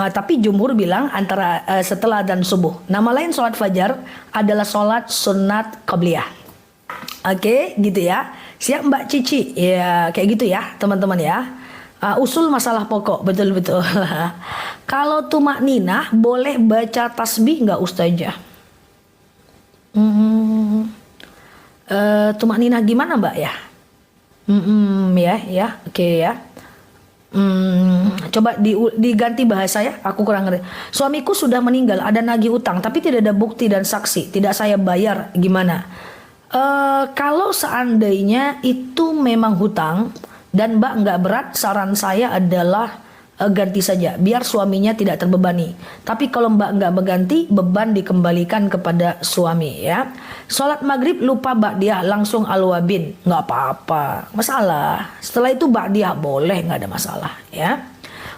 Tapi jumhur bilang antara setelah dan subuh. Nama lain sholat fajar adalah sholat sunat qabliyah. Oke, gitu ya. Siap Mbak Cici? Ya, kayak gitu ya teman-teman ya. Usul masalah pokok, betul-betul. Kalau tumak ninah boleh baca tasbih nggak Ustazah? Tumak ninah gimana Mbak ya? Ya, oke ya. Coba diganti bahasa ya, aku kurang ngerti. Suamiku sudah meninggal, ada nagih utang, tapi tidak ada bukti dan saksi, tidak saya bayar, gimana? Kalau seandainya itu memang hutang dan Mbak nggak berat, saran saya adalah ganti saja, biar suaminya tidak terbebani. Tapi kalau Mbak nggak berganti, beban dikembalikan kepada suami ya. Sholat maghrib lupa ba'diyah langsung alwabin, nggak apa-apa, masalah. Setelah itu ba'diyah boleh, nggak ada masalah ya.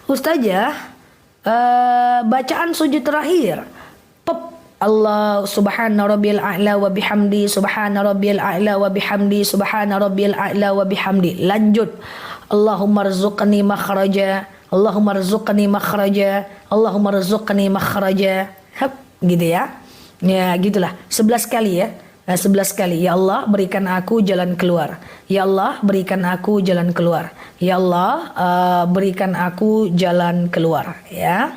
Ustazah, bacaan sujud terakhir, Allah subhana rabbil a'la wa bihamdi, subhana rabbil a'la wa bihamdi, subhana rabbil a'la wa bihamdi. Lanjut, Allahumma rzuqni makhraja, Allahumma rzuqni makhraja, Allahumma rzuqni makhraja. Gitu ya. Ya, gitulah. 11 kali ya. 11 kali. Ya Allah, berikan aku jalan keluar. Ya Allah, berikan aku jalan keluar. Ya Allah, berikan aku jalan keluar, ya.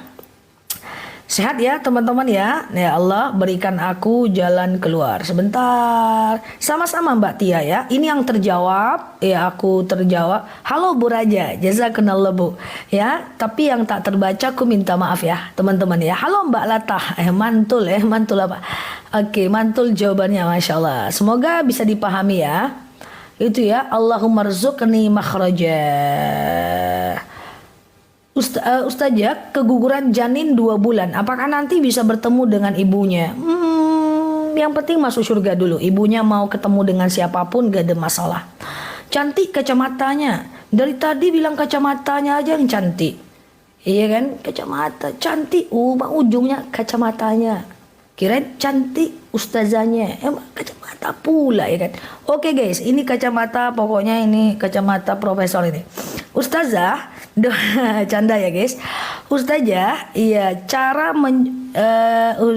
Sehat ya teman-teman ya. Ya Allah berikan aku jalan keluar. Sebentar. Sama-sama Mbak Tia ya. Ini yang terjawab. Ya aku terjawab. Halo Bu Raja. Jazakallah Bu. Ya. Tapi yang tak terbaca aku minta maaf ya teman-teman ya. Halo Mbak Latah. Mantul ya. Mantul apa? Oke mantul jawabannya Masya Allah. Semoga bisa dipahami ya. Itu ya. Allahumma rzuqni makhraja. Ustazah, keguguran janin 2 bulan, apakah nanti bisa bertemu dengan ibunya? Yang penting masuk surga dulu. Ibunya mau ketemu dengan siapapun gak ada masalah. Cantik kacamatanya. Dari tadi bilang kacamatanya aja yang cantik. Iya kan? Kacamata cantik. Ujungnya kacamatanya. Kirain cantik ustazahnya. Emang kacamata pula ya kan. Oke guys, ini kacamata, pokoknya ini kacamata profesor ini. Ustazah, canda ya guys. Ustazah, iya cara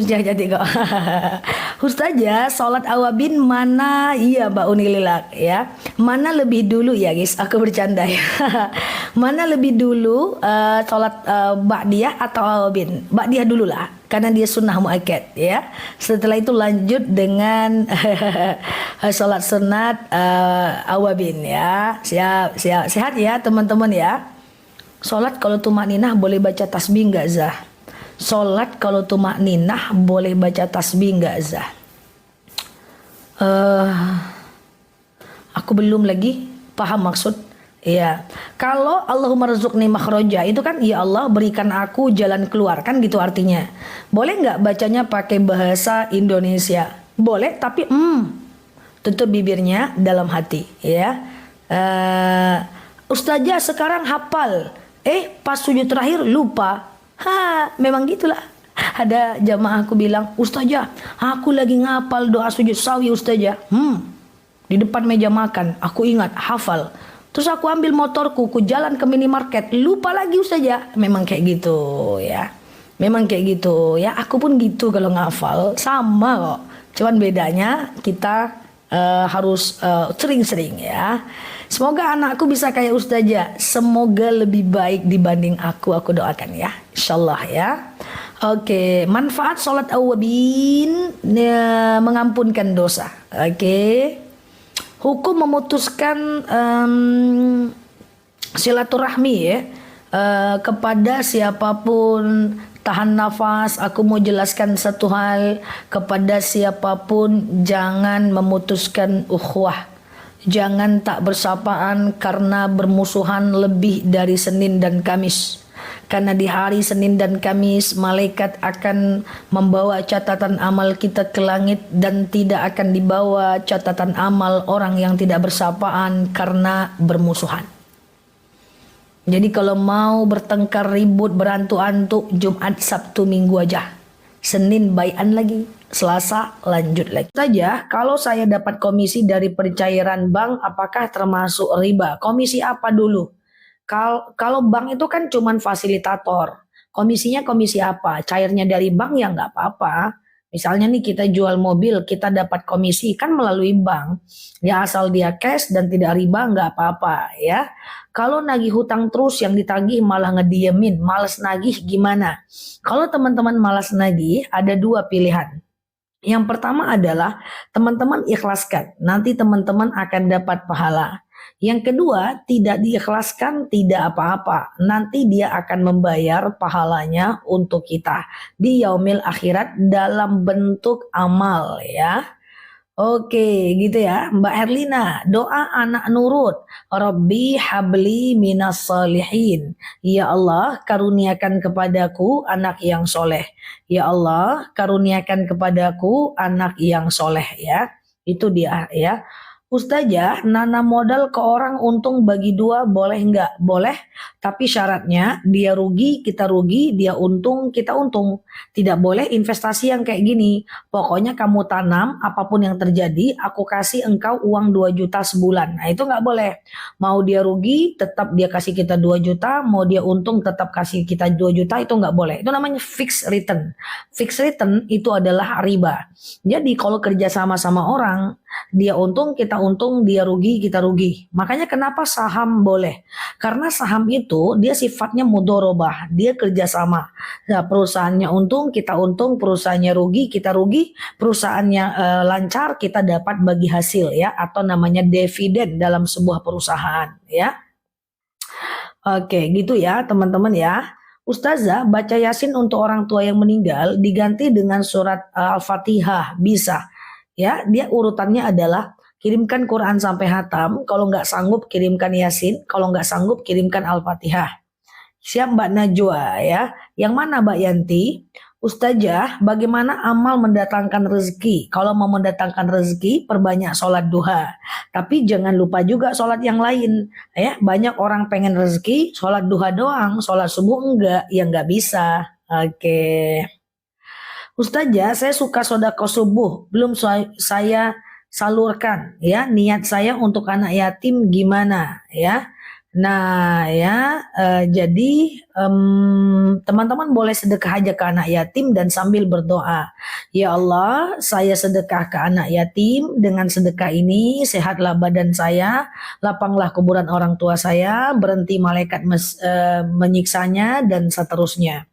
jadi kok. Ustazah, sholat awabin mana? Iya Mbak Unililak ya. Mana lebih dulu ya guys? Aku bercanda ya. Mana lebih dulu sholat ba'diyah atau awabin? Ba'diyah dulu lah, karena dia sunnah muakkad ya. Setelah itu lanjut dengan sholat sunat awabin ya. Sehat ya teman-teman ya. Sholat kalau tumakninah boleh baca tasbih nggak Zah? Sholat kalau tumakninah boleh baca tasbih nggak Zah? Aku belum lagi paham maksud. Ya, kalau Allahumma rzuqni makhraja itu kan ya Allah berikan aku jalan keluar kan gitu artinya. Boleh nggak bacanya pakai bahasa Indonesia? Boleh, tapi tutup bibirnya dalam hati ya. Ustazah sekarang hafal, pas sujud terakhir lupa. Memang gitulah. Ada jamaah aku bilang, Ustazah aku lagi ngapal doa sujud sawi Ustazah. Di depan meja makan aku ingat hafal. Terus aku ambil motorku, ku jalan ke minimarket, lupa lagi Ustazah. Memang kayak gitu ya. Memang kayak gitu ya. Aku pun gitu kalau ngafal, sama kok. Cuman bedanya kita harus sering-sering ya. Semoga anakku bisa kayak Ustazah. Semoga lebih baik dibanding aku doakan ya. Insyaallah ya. Oke, manfaat sholat awabin mengampunkan dosa. Oke. Hukum memutuskan silaturahmi ya kepada siapapun. Tahan nafas, aku mau jelaskan satu hal kepada siapapun, jangan memutuskan ukhuwah. Jangan tak bersapaan karena bermusuhan lebih dari Senin dan Kamis. Karena di hari Senin dan Kamis malaikat akan membawa catatan amal kita ke langit dan tidak akan dibawa catatan amal orang yang tidak bersapaan karena bermusuhan. Jadi kalau mau bertengkar ribut berantuk-antuk Jumat Sabtu Minggu aja. Senin baian lagi, Selasa lanjut lagi. Saja kalau saya dapat komisi dari pencairan bank apakah termasuk riba? Komisi apa dulu? Kalau bank itu kan cuman fasilitator. Komisinya komisi apa? Cairnya dari bank ya nggak apa-apa. Misalnya nih kita jual mobil, kita dapat komisi kan melalui bank. Ya asal dia cash dan tidak riba nggak apa-apa ya. Kalau nagih hutang terus yang ditagih malah ngediemin, malas nagih gimana? Kalau teman-teman malas nagih ada 2 pilihan. Yang pertama adalah teman-teman ikhlaskan, nanti teman-teman akan dapat pahala. Yang kedua, tidak diikhlaskan tidak apa-apa. Nanti dia akan membayar pahalanya untuk kita di yaumil akhirat dalam bentuk amal ya. Oke, gitu ya. Mbak Herlina, doa anak nurut. Rabbi habli minas salihin. Ya Allah, karuniakan kepadaku anak yang soleh. Ya Allah, karuniakan kepadaku anak yang soleh ya. Itu dia ya. Ustazah, nanam modal ke orang untung bagi 2 boleh nggak? Boleh, tapi syaratnya dia rugi, kita rugi, dia untung, kita untung. Tidak boleh investasi yang kayak gini. Pokoknya kamu tanam, apapun yang terjadi, aku kasih engkau uang 2 juta sebulan. Nah itu nggak boleh. Mau dia rugi, tetap dia kasih kita 2 juta, mau dia untung, tetap kasih kita 2 juta, itu nggak boleh. Itu namanya fixed return. Fixed return itu adalah riba. Jadi kalau kerja sama orang, Dia untung, kita untung, dia rugi, kita rugi. Makanya kenapa saham boleh? Karena saham itu dia sifatnya mudorobah, dia kerjasama. Nah, perusahaannya untung, perusahaannya rugi, kita rugi, perusahaannya lancar, kita dapat bagi hasil ya, atau namanya dividen dalam sebuah perusahaan ya. Oke, gitu ya teman-teman ya. Ustazah baca Yasin untuk orang tua yang meninggal diganti dengan surat Al-Fatihah bisa. Ya, dia urutannya adalah kirimkan Quran sampai hatam. Kalau nggak sanggup kirimkan Yasin. Kalau nggak sanggup kirimkan Al-Fatihah. Siap Mbak Najwa ya. Yang mana Mbak Yanti? Ustazah, bagaimana amal mendatangkan rezeki? Kalau mau mendatangkan rezeki, perbanyak sholat duha. Tapi jangan lupa juga sholat yang lain. Ya, banyak orang pengen rezeki, sholat duha doang, sholat subuh enggak, ya enggak bisa. Oke. Ustazah, saya suka sodako subuh, belum saya salurkan. Ya, niat saya untuk anak yatim gimana? Ya. Nah ya, jadi teman-teman boleh sedekah aja ke anak yatim dan sambil berdoa. Ya Allah, saya sedekah ke anak yatim, dengan sedekah ini sehatlah badan saya, lapanglah kuburan orang tua saya, berhenti malaikat menyiksanya dan seterusnya.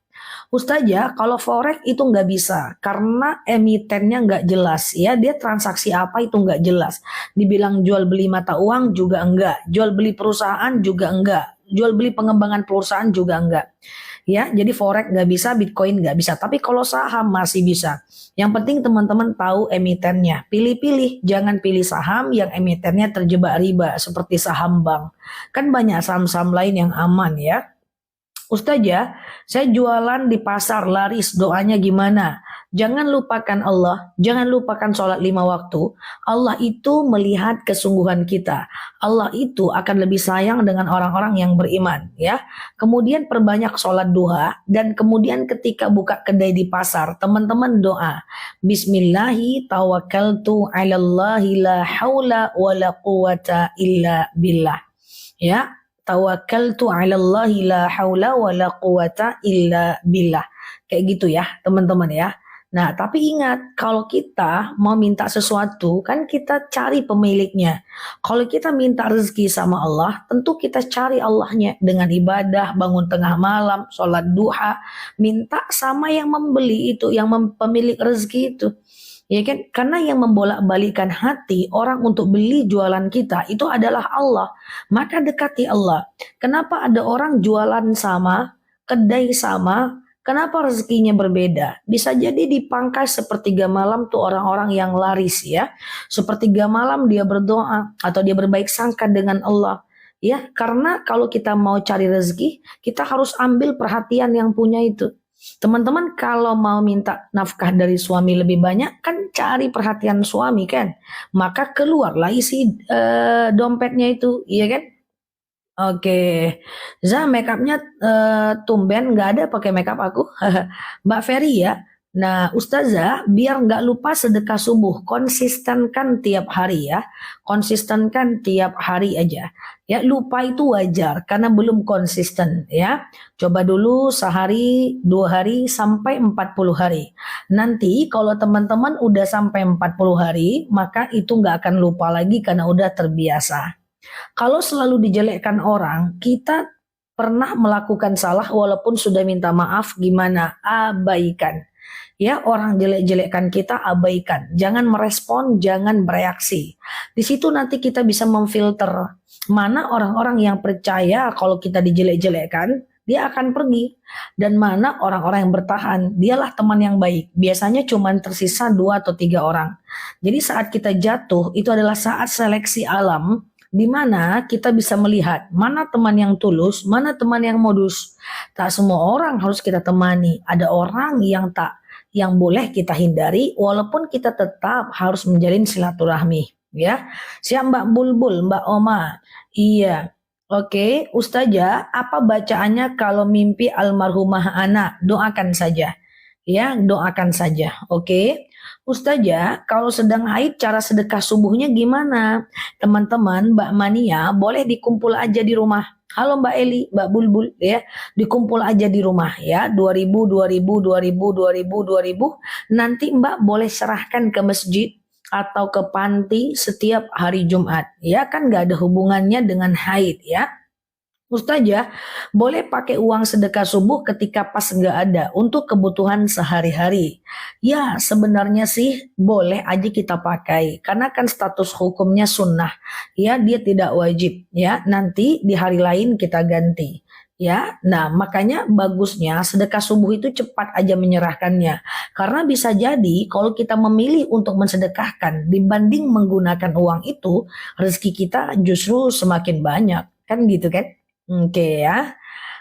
Ustazah, kalau forex itu nggak bisa karena emitennya nggak jelas ya, dia transaksi apa itu nggak jelas. Dibilang jual beli mata uang juga enggak, jual beli perusahaan juga enggak, jual beli pengembangan perusahaan juga enggak. Ya, jadi forex nggak bisa, bitcoin nggak bisa. Tapi kalau saham masih bisa. Yang penting teman-teman tahu emitennya. Pilih-pilih, jangan pilih saham yang emitennya terjebak riba seperti saham bank. Kan banyak saham-saham lain yang aman ya. Ustazah, saya jualan di pasar laris, doanya gimana? Jangan lupakan Allah, jangan lupakan sholat 5 waktu. Allah itu melihat kesungguhan kita. Allah itu akan lebih sayang dengan orang-orang yang beriman, ya. Kemudian perbanyak sholat duha, dan kemudian ketika buka kedai di pasar, teman-teman doa. Bismillahi tawakkaltu ala Allahi la haula wa la quwata illa billah. Ya, tawakkaltu 'alallahi la haula wa la quwata illa billah. Kayak gitu ya, teman-teman ya. Nah, tapi ingat, kalau kita mau minta sesuatu, kan kita cari pemiliknya. Kalau kita minta rezeki sama Allah, tentu kita cari Allahnya dengan ibadah, bangun tengah malam, sholat duha, minta sama yang membeli itu, yang pemilik rezeki itu. Ya kan? Karena yang membolak-balikan hati orang untuk beli jualan kita itu adalah Allah. Maka dekati Allah. Kenapa ada orang jualan sama, kedai sama, kenapa rezekinya berbeda? Bisa jadi dipangkas sepertiga malam tuh orang-orang yang laris ya. Sepertiga malam dia berdoa atau dia berbaik sangka dengan Allah. Ya, karena kalau kita mau cari rezeki, kita harus ambil perhatian yang punya itu. Teman-teman kalau mau minta nafkah dari suami lebih banyak kan cari perhatian suami kan, maka keluarlah isi dompetnya itu, iya kan? Oke, makeupnya tumben nggak ada pakai makeup aku, Mbak Ferry ya. Nah, Ustazah, biar nggak lupa sedekah subuh, konsistenkan tiap hari ya, konsistenkan tiap hari aja. Ya, lupa itu wajar karena belum konsisten ya. Coba dulu sehari, 2 hari, sampai 40 hari. Nanti kalau teman-teman udah sampai 40 hari, maka itu nggak akan lupa lagi karena udah terbiasa. Kalau selalu dijelekkan orang, kita pernah melakukan salah walaupun sudah minta maaf, gimana? Abaikan. Ya, orang jelek-jelekkan kita, abaikan. Jangan merespon, jangan bereaksi. Di situ nanti kita bisa memfilter mana orang-orang yang percaya kalau kita dijelek-jelekkan, dia akan pergi. Dan mana orang-orang yang bertahan, dialah teman yang baik. Biasanya cuma tersisa 2 atau 3 orang. Jadi saat kita jatuh, itu adalah saat seleksi alam, di mana kita bisa melihat mana teman yang tulus, mana teman yang modus. Tak semua orang harus kita temani. Ada orang yang boleh kita hindari, walaupun kita tetap harus menjalin silaturahmi. Ya, siap Mbak Bulbul, Mbak Oma. Iya. Oke, Ustazah, apa bacaannya kalau mimpi almarhumah anak? Doakan saja. Ya, doakan saja. Oke. Ustazah, kalau sedang haid cara sedekah subuhnya gimana? Teman-teman, Mbak Mania boleh dikumpul aja di rumah. Halo Mbak Eli, Mbak Bulbul ya, dikumpul aja di rumah ya, 2000, 2000, 2000, 2000, 2000. Nanti Mbak boleh serahkan ke masjid atau ke panti setiap hari Jumat. Ya kan nggak ada hubungannya dengan haid ya. Ustazah, boleh pakai uang sedekah subuh ketika pas nggak ada untuk kebutuhan sehari-hari. Ya, sebenarnya sih boleh aja kita pakai karena kan status hukumnya sunnah. Ya, dia tidak wajib. Ya, nanti di hari lain kita ganti. Ya, nah makanya bagusnya sedekah subuh itu cepat aja menyerahkannya. Karena bisa jadi kalau kita memilih untuk mensedekahkan dibanding menggunakan uang itu, rezeki kita justru semakin banyak. Kan gitu kan? Oke ya.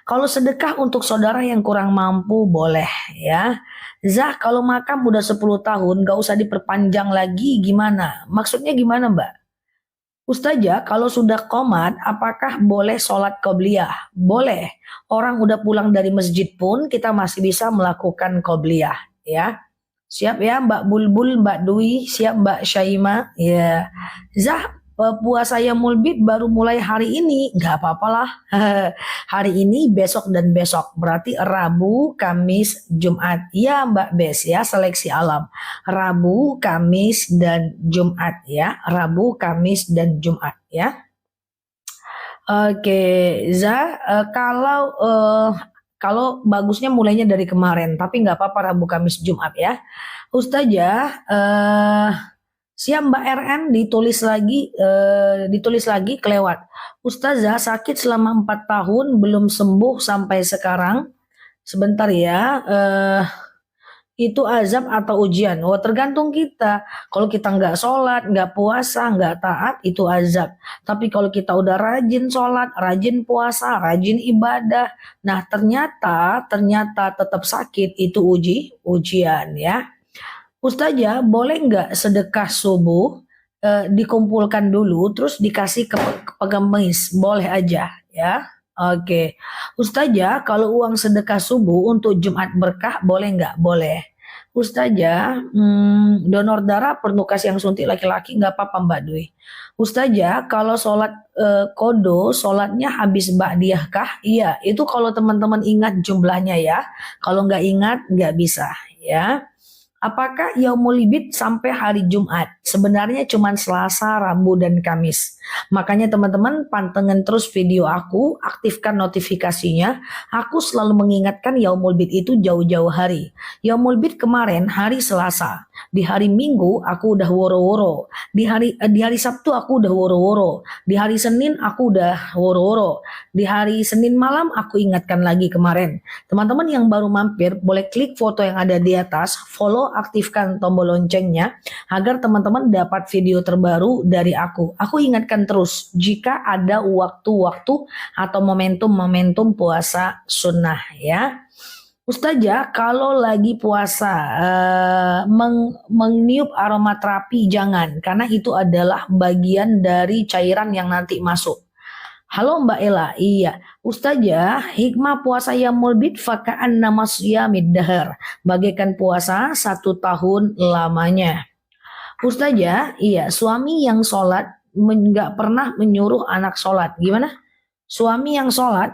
Kalau sedekah untuk saudara yang kurang mampu boleh ya. Zah, kalau makam udah 10 tahun gak usah diperpanjang lagi gimana? Maksudnya gimana Mbak? Ustazah, kalau sudah qomat apakah boleh sholat qobliyah? Boleh. Orang udah pulang dari masjid pun kita masih bisa melakukan qobliyah ya. Siap ya Mbak Bulbul, Mbak Dwi, siap Mbak Syaima. Ya. Zah, puasa Yaumul Bid baru mulai hari ini. Nggak apa-apalah. Hari ini, besok dan besok. Berarti Rabu, Kamis, Jumat. Ya Mbak Bes ya, seleksi alam. Rabu, Kamis, dan Jumat ya. Rabu, Kamis, dan Jumat ya. Oke, Zah, kalau bagusnya mulainya dari kemarin, tapi nggak apa-apa Rabu, Kamis, Jumat ya. Ustazah, siap Mbak RN ditulis lagi kelewat. Ustazah sakit selama 4 tahun belum sembuh sampai sekarang. Sebentar ya. Itu azab atau ujian? Oh, tergantung kita. Kalau kita nggak sholat, nggak puasa, nggak taat, itu azab. Tapi kalau kita udah rajin sholat, rajin puasa, rajin ibadah, nah ternyata tetap sakit, itu ujian ya. Ustazah, boleh nggak sedekah subuh dikumpulkan dulu, terus dikasih ke pengemis? Boleh aja ya. Oke, Ustazah, kalau uang sedekah subuh untuk Jumat berkah boleh nggak? Boleh. Ustazah, donor darah perlu kasih yang suntik laki-laki nggak apa-apa Mbak Dwi. Ustazah, kalau sholat kodo, sholatnya habis ba'diyah kah? Iya, itu kalau teman-teman ingat jumlahnya ya. Kalau nggak ingat nggak bisa ya. Apakah Yaumul Bid sampai hari Jumat? Sebenarnya cuma Selasa, Rabu, dan Kamis. Makanya teman-teman pantengin terus video aku, aktifkan notifikasinya. Aku selalu mengingatkan Yaumul Bid itu jauh-jauh hari. Yaumul Bid kemarin hari Selasa. Di hari Minggu aku udah woro-woro. Di hari Sabtu aku udah woro-woro. Di hari Senin aku udah woro-woro. Di hari Senin malam aku ingatkan lagi kemarin. Teman-teman yang baru mampir boleh klik foto yang ada di atas, follow, aktifkan tombol loncengnya agar teman-teman dapat video terbaru dari aku. Aku ingatkan terus jika ada waktu-waktu atau momentum-momentum puasa sunnah ya. Ustazah, kalau lagi puasa meniup aromaterapi jangan, karena itu adalah bagian dari cairan yang nanti masuk. Halo Mbak Ella, iya. Ustazah, hikmah puasa Yaumul Bid faka'an nama siyamid dahar. Bagaikan puasa 1 tahun lamanya. Ustazah, iya. Suami yang sholat nggak pernah menyuruh anak sholat. Gimana? Suami yang sholat,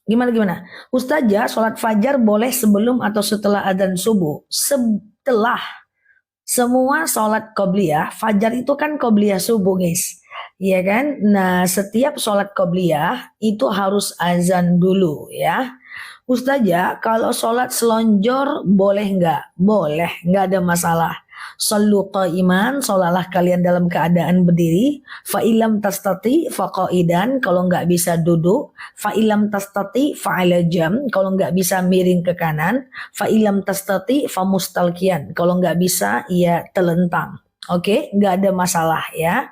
gimana? Ustazah, sholat fajar boleh sebelum atau setelah adzan subuh? Setelah. Semua sholat qobliyah, fajar itu kan qobliyah subuh guys. Iya kan? Nah, setiap sholat qobliyah itu harus azan dulu ya. Ustazah, kalau sholat selonjor boleh nggak? Boleh, nggak ada masalah. Sallu qa'iman, sholalah kalian dalam keadaan berdiri. Fa'ilam tastati faqaidan, kalau nggak bisa duduk. Fa'ilam tastati fa'ala jam, kalau nggak bisa miring ke kanan. Fa'ilam tastati famustalkian, kalau nggak bisa ya telentang. Oke, nggak ada masalah ya.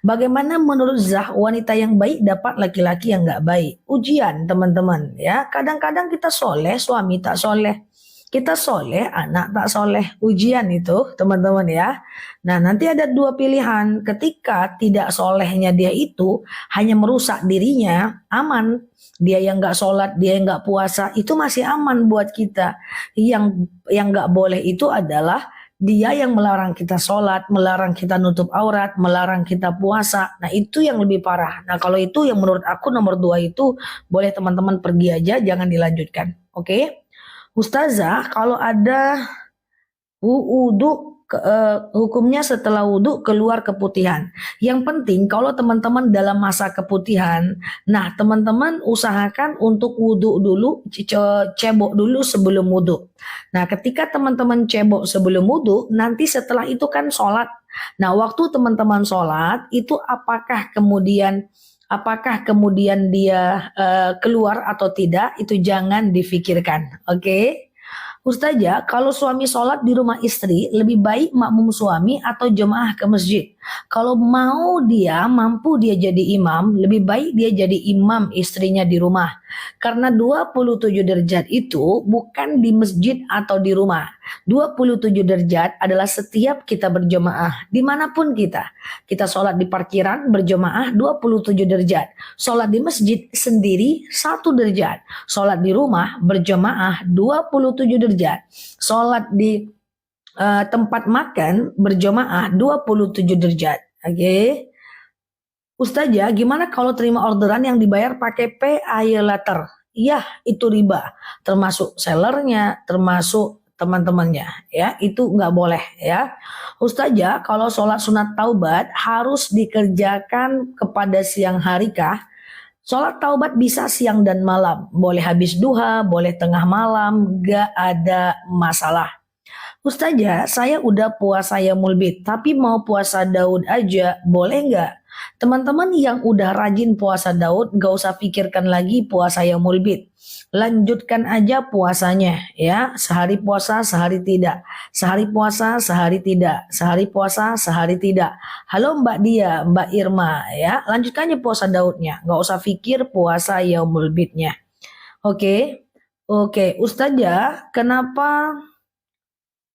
Bagaimana menurut Zah wanita yang baik dapat laki-laki yang nggak baik? Ujian teman-teman ya. Kadang-kadang kita soleh, suami tak soleh. Kita soleh, anak tak soleh. Ujian itu teman-teman ya. Nah nanti ada 2 pilihan. Ketika tidak solehnya dia itu hanya merusak dirinya, aman. Dia yang nggak sholat, dia yang nggak puasa, itu masih aman buat kita. Yang nggak boleh itu adalah dia yang melarang kita sholat, melarang kita nutup aurat, melarang kita puasa. Nah itu yang lebih parah. Nah kalau itu yang menurut aku nomor 2 itu boleh teman-teman pergi aja, jangan dilanjutkan. Oke? Ustazah, kalau ada wudu hukumnya setelah wudhu keluar keputihan. Yang penting kalau teman-teman dalam masa keputihan, nah teman-teman usahakan untuk wudhu dulu, cebok dulu sebelum wudhu. Nah ketika teman-teman cebok sebelum wudhu, nanti setelah itu kan sholat. Nah waktu teman-teman sholat itu apakah kemudian dia keluar atau tidak, itu jangan difikirkan, oke? Ustazah, kalau suami sholat di rumah istri, lebih baik makmum suami atau jemaah ke masjid? Kalau mampu dia jadi imam, lebih baik dia jadi imam istrinya di rumah. Karena 27 derajat itu bukan di masjid atau di rumah. 27 derajat adalah setiap kita berjemaah, dimanapun kita. Kita sholat di parkiran berjemaah 27 derajat. Sholat di masjid sendiri 1 derajat. Sholat di rumah berjemaah 27 derajat. Sholat di tempat makan berjemaah 27 derajat. Oke. Ustazah, gimana kalau terima orderan yang dibayar pakai pay later? Iya, itu riba. Termasuk sellernya, termasuk teman-temannya, ya itu nggak boleh ya. Ustazah, kalau sholat sunat taubat harus dikerjakan kepada siang hari kah? Sholat taubat bisa siang dan malam, boleh habis duha, boleh tengah malam, nggak ada masalah. Ustazah, saya udah puasa Yaumul Bid, tapi mau puasa Daud aja, boleh nggak? Teman-teman yang udah rajin puasa Daud, gak usah pikirkan lagi puasa Yaumul Bid. Lanjutkan aja puasanya ya, sehari puasa, sehari tidak. Sehari puasa, sehari tidak. Sehari puasa, sehari tidak. Halo Mbak Dia, Mbak Irma ya, lanjutkan aja puasa Daudnya. Gak usah pikir puasa Yaumul Bidnya. Oke, Ustazah, kenapa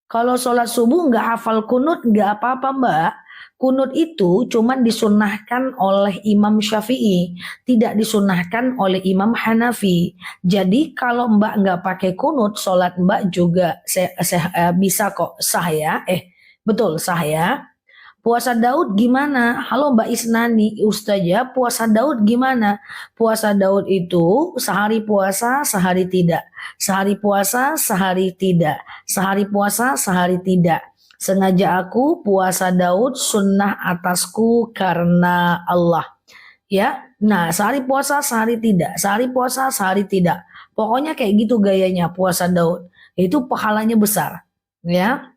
kalau sholat subuh nggak hafal kunut? Nggak apa-apa Mbak. Kunut itu cuman disunahkan oleh Imam Syafi'i, tidak disunahkan oleh Imam Hanafi. Jadi kalau Mbak nggak pakai kunut, sholat Mbak juga bisa kok sah ya. Betul sah ya. Puasa Daud gimana? Halo Mbak Isnani, Ustazah, puasa Daud gimana? Puasa Daud itu sehari puasa, sehari tidak. Sehari puasa, sehari tidak. Sehari puasa, sehari tidak. Sengaja aku puasa Daud sunnah atasku karena Allah. Ya, nah sehari puasa, sehari tidak. Sehari puasa, sehari tidak. Pokoknya kayak gitu gayanya puasa Daud. Itu pahalanya besar. Ya,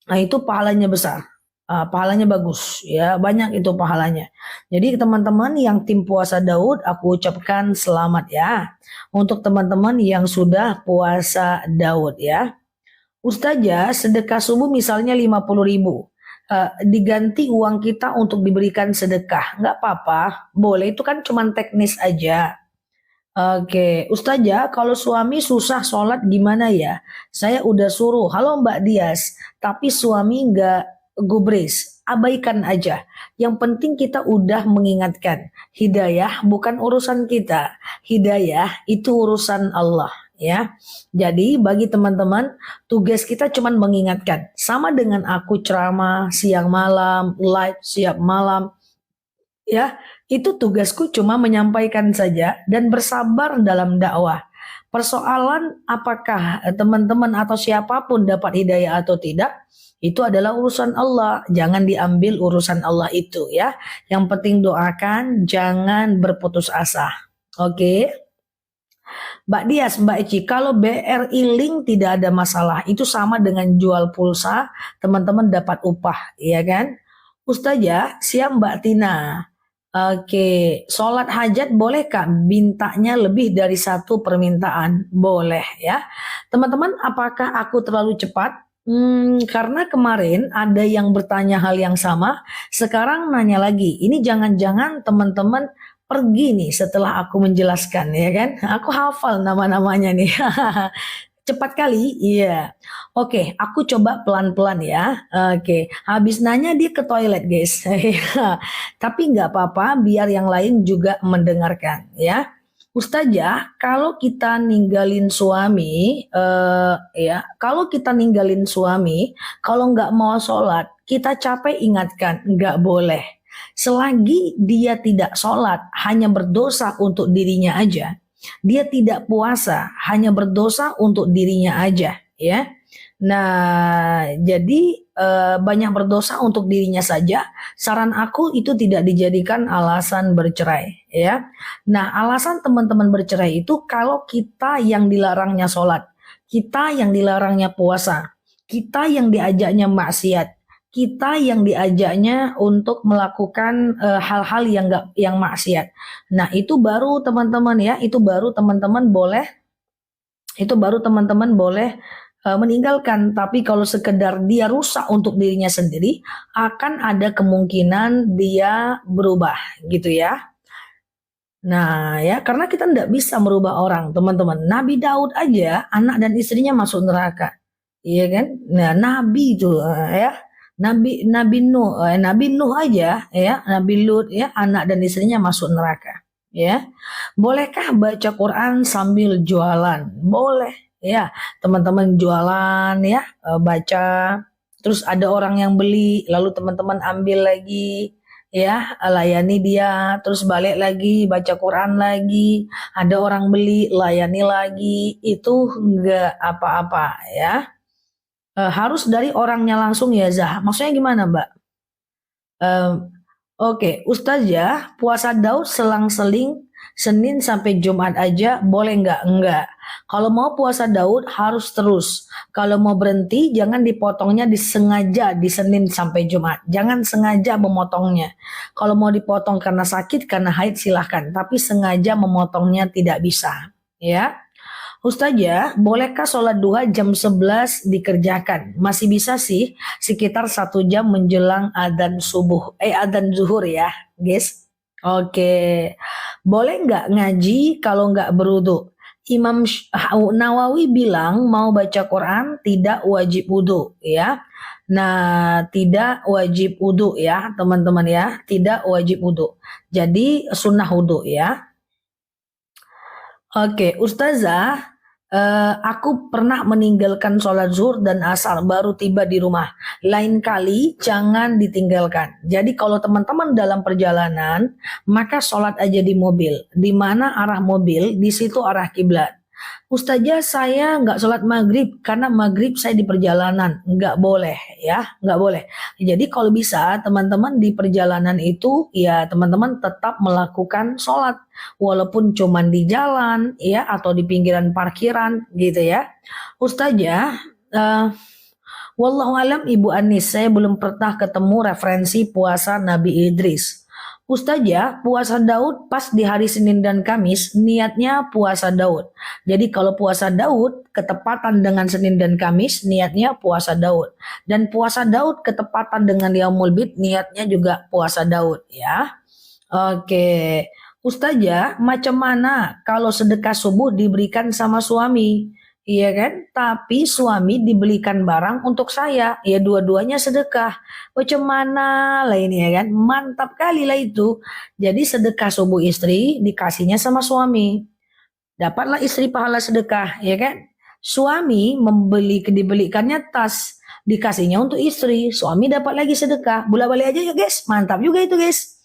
nah itu pahalanya besar. Pahalanya bagus ya, banyak itu pahalanya. Jadi teman-teman yang tim puasa Daud, aku ucapkan selamat ya untuk teman-teman yang sudah puasa Daud ya. Ustazah, sedekah subuh misalnya 50.000, diganti uang kita untuk diberikan sedekah, nggak apa-apa, boleh, itu kan cuman teknis aja. Oke, Ustazah, kalau suami susah sholat gimana ya? Saya udah suruh, halo Mbak Dias, tapi suami nggak gubris, abaikan aja. Yang penting kita udah mengingatkan, hidayah bukan urusan kita, hidayah itu urusan Allah ya. Jadi bagi teman-teman, tugas kita cuman mengingatkan. Sama dengan aku ceramah siang malam, live siang malam, ya, itu tugasku cuma menyampaikan saja dan bersabar dalam dakwah. Persoalan apakah teman-teman atau siapapun dapat hidayah atau tidak, itu adalah urusan Allah. Jangan diambil urusan Allah itu ya. Yang penting doakan, jangan berputus asa. Oke. Mbak Dias, Mbak Eci, kalau BRI Link tidak ada masalah. Itu sama dengan jual pulsa, teman-teman dapat upah, ya kan? Ustazah, siap Mbak Tina. Oke, sholat hajat boleh Kak? Mintanya lebih dari 1 permintaan? Boleh ya. Teman-teman, apakah aku terlalu cepat? Karena kemarin ada yang bertanya hal yang sama, sekarang nanya lagi. Ini jangan-jangan teman-teman pergi nih setelah aku menjelaskan ya kan? Aku hafal nama-namanya nih. Cepat kali, iya. Oke, aku coba pelan-pelan ya. Oke, habis nanya dia ke toilet guys. Tapi nggak apa-apa, biar yang lain juga mendengarkan ya. Ustazah, kalau kita ninggalin suami, kalau nggak mau sholat, kita capek ingatkan, nggak boleh. Selagi dia tidak sholat, hanya berdosa untuk dirinya aja. Dia tidak puasa, hanya berdosa untuk dirinya aja, ya. Nah, jadi banyak berdosa untuk dirinya saja. Saran aku itu tidak dijadikan alasan bercerai, ya. Nah, alasan teman-teman bercerai itu kalau kita yang dilarangnya sholat, kita yang dilarangnya puasa, kita yang diajaknya maksiat, kita yang diajaknya untuk melakukan hal-hal yang maksiat. Nah, itu baru teman-teman ya, itu baru teman-teman boleh meninggalkan. Tapi kalau sekedar dia rusak untuk dirinya sendiri, akan ada kemungkinan dia berubah gitu ya. Nah ya, karena kita tidak bisa merubah orang teman-teman. Nabi Daud aja anak dan istrinya masuk neraka, iya kan? Nah Nabi itu ya, Nabi Nuh aja ya, Nabi Lut ya, anak dan istrinya masuk neraka. Ya, bolehkah baca Quran sambil jualan? Boleh ya, teman-teman jualan ya, baca, terus ada orang yang beli, lalu teman-teman ambil lagi ya, layani dia, terus balik lagi baca Quran lagi, ada orang beli, layani lagi, itu enggak apa-apa ya. Harus dari orangnya langsung ya Zah. Maksudnya gimana Mbak? Oke, Ustazah, puasa Daud selang-seling Senin sampai Jumat aja boleh nggak? Enggak. Kalau mau puasa Daud harus terus. Kalau mau berhenti jangan dipotongnya disengaja di Senin sampai Jumat. Jangan sengaja memotongnya. Kalau mau dipotong karena sakit, karena haid silahkan. Tapi sengaja memotongnya tidak bisa. Ya. Ustazah, bolehkah sholat duha jam 11 dikerjakan? Masih bisa sih, sekitar 1 jam menjelang adzan subuh, adzan zuhur ya, guys. Oke, boleh nggak ngaji kalau nggak berwudu? Imam Nawawi bilang mau baca Quran tidak wajib wudu ya. Nah, tidak wajib wudu ya, teman-teman ya, tidak wajib wudu. Jadi sunnah wudu ya. Oke, Ustazah, aku pernah meninggalkan sholat zuhur dan asar baru tiba di rumah. Lain kali jangan ditinggalkan. Jadi kalau teman-teman dalam perjalanan, maka sholat aja di mobil. Di mana arah mobil, di situ arah kiblat. Ustazah saya nggak sholat maghrib karena maghrib saya di perjalanan. Nggak boleh ya, nggak boleh. Jadi kalau bisa teman-teman di perjalanan itu ya teman-teman tetap melakukan sholat. Walaupun cuman di jalan ya atau di pinggiran parkiran gitu ya. Ustazah, wallahu alam Ibu Anis, saya belum pernah ketemu referensi puasa Nabi Idris. Ustazah, puasa Daud pas di hari Senin dan Kamis, niatnya puasa Daud. Jadi kalau puasa Daud, ketepatan dengan Senin dan Kamis, niatnya puasa Daud. Dan puasa Daud ketepatan dengan Yaumul Bid, niatnya juga puasa Daud ya. Oke, Ustazah, macam mana kalau sedekah subuh diberikan sama suami? Iya kan? Tapi suami dibelikan barang untuk saya. Ya dua-duanya sedekah. Macam mana lah ini ya kan? Mantap kali lah itu. Jadi sedekah subuh istri dikasihnya sama suami. Dapatlah istri pahala sedekah, ya kan? Suami dibelikannya tas, dikasihnya untuk istri. Suami dapat lagi sedekah. Bola-balik aja ya guys. Mantap juga itu guys.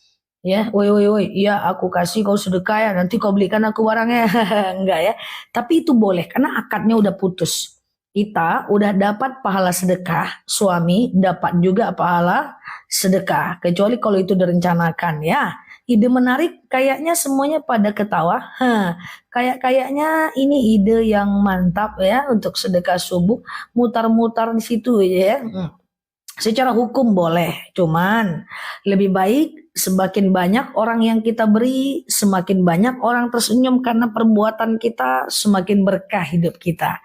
Ya, woi, iya aku kasih kau sedekah ya, nanti kau belikan aku barangnya. Enggak ya. Tapi itu boleh karena akadnya udah putus. Kita udah dapat pahala sedekah, suami dapat juga pahala sedekah. Kecuali kalau itu direncanakan ya. Ide menarik, kayaknya semuanya pada ketawa. Kayaknya ini ide yang mantap ya untuk sedekah subuh, mutar-mutar di situ ya. Secara hukum boleh, cuman lebih baik semakin banyak orang yang kita beri, semakin banyak orang tersenyum karena perbuatan kita, semakin berkah hidup kita.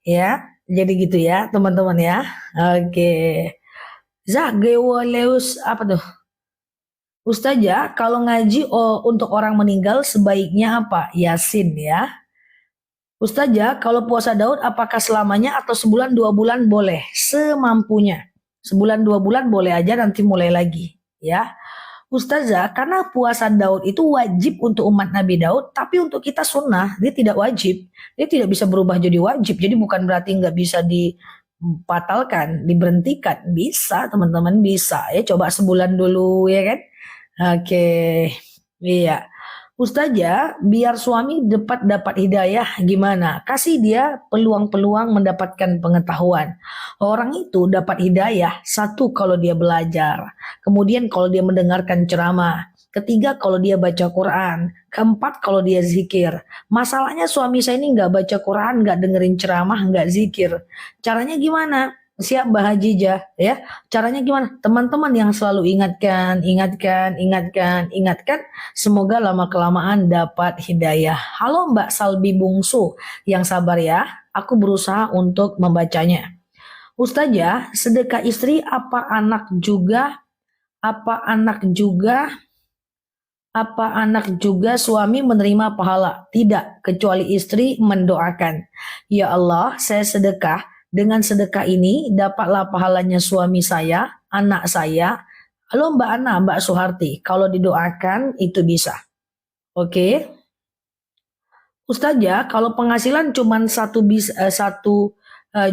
Ya, jadi gitu ya teman-teman ya. Oke. Zagewaleus apa tuh? Ustazah, kalau ngaji untuk orang meninggal sebaiknya apa? Yasin ya. Ustazah, kalau puasa Daud apakah selamanya atau sebulan 2 bulan boleh? Semampunya. Sebulan 2 bulan boleh aja nanti mulai lagi ya. Ustazah, karena puasa Daud itu wajib untuk umat Nabi Daud, tapi untuk kita sunnah, dia tidak wajib. Dia tidak bisa berubah jadi wajib. Jadi bukan berarti nggak bisa dibatalkan, diberhentikan. Bisa teman-teman, bisa ya. Coba sebulan dulu ya kan. Oke, iya. Ustazah, biar suami dapat hidayah gimana? Kasih dia peluang-peluang mendapatkan pengetahuan. Orang itu dapat hidayah, satu kalau dia belajar, kemudian kalau dia mendengarkan ceramah, ketiga kalau dia baca Quran, keempat kalau dia zikir. Masalahnya suami saya ini nggak baca Quran, nggak dengerin ceramah, nggak zikir. Caranya gimana? Siap Mbak Hajijah ya. Caranya gimana? Teman-teman yang selalu ingatkan. Semoga lama-kelamaan dapat hidayah. Halo Mbak Salbi Bungsu, yang sabar ya. Aku berusaha untuk membacanya. Ustazah, sedekah istri apa anak juga? Apa anak juga? Apa anak juga suami menerima pahala? Tidak, kecuali istri mendoakan. Ya Allah, saya sedekah. Dengan sedekah ini dapatlah pahalanya suami saya, anak saya. Halo Mbak Ana, Mbak Suharti. Kalau didoakan itu bisa. Oke. Ustazah, kalau penghasilan cuma 1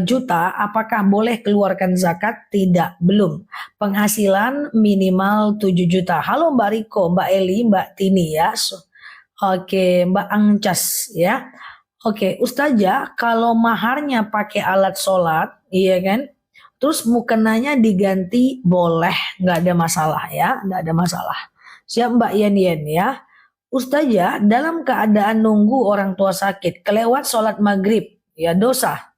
juta, apakah boleh keluarkan zakat? Tidak, belum. Penghasilan minimal 7 juta. Halo Mbak Riko, Mbak Eli, Mbak Tini ya. Oke, Mbak Angcas ya. Oke, Ustazah, kalau maharnya pakai alat sholat, iya kan? Terus mukenanya diganti boleh, nggak ada masalah ya, nggak ada masalah. Siap Mbak Yen ya. Ustazah, dalam keadaan nunggu orang tua sakit, kelewat sholat maghrib, ya dosa.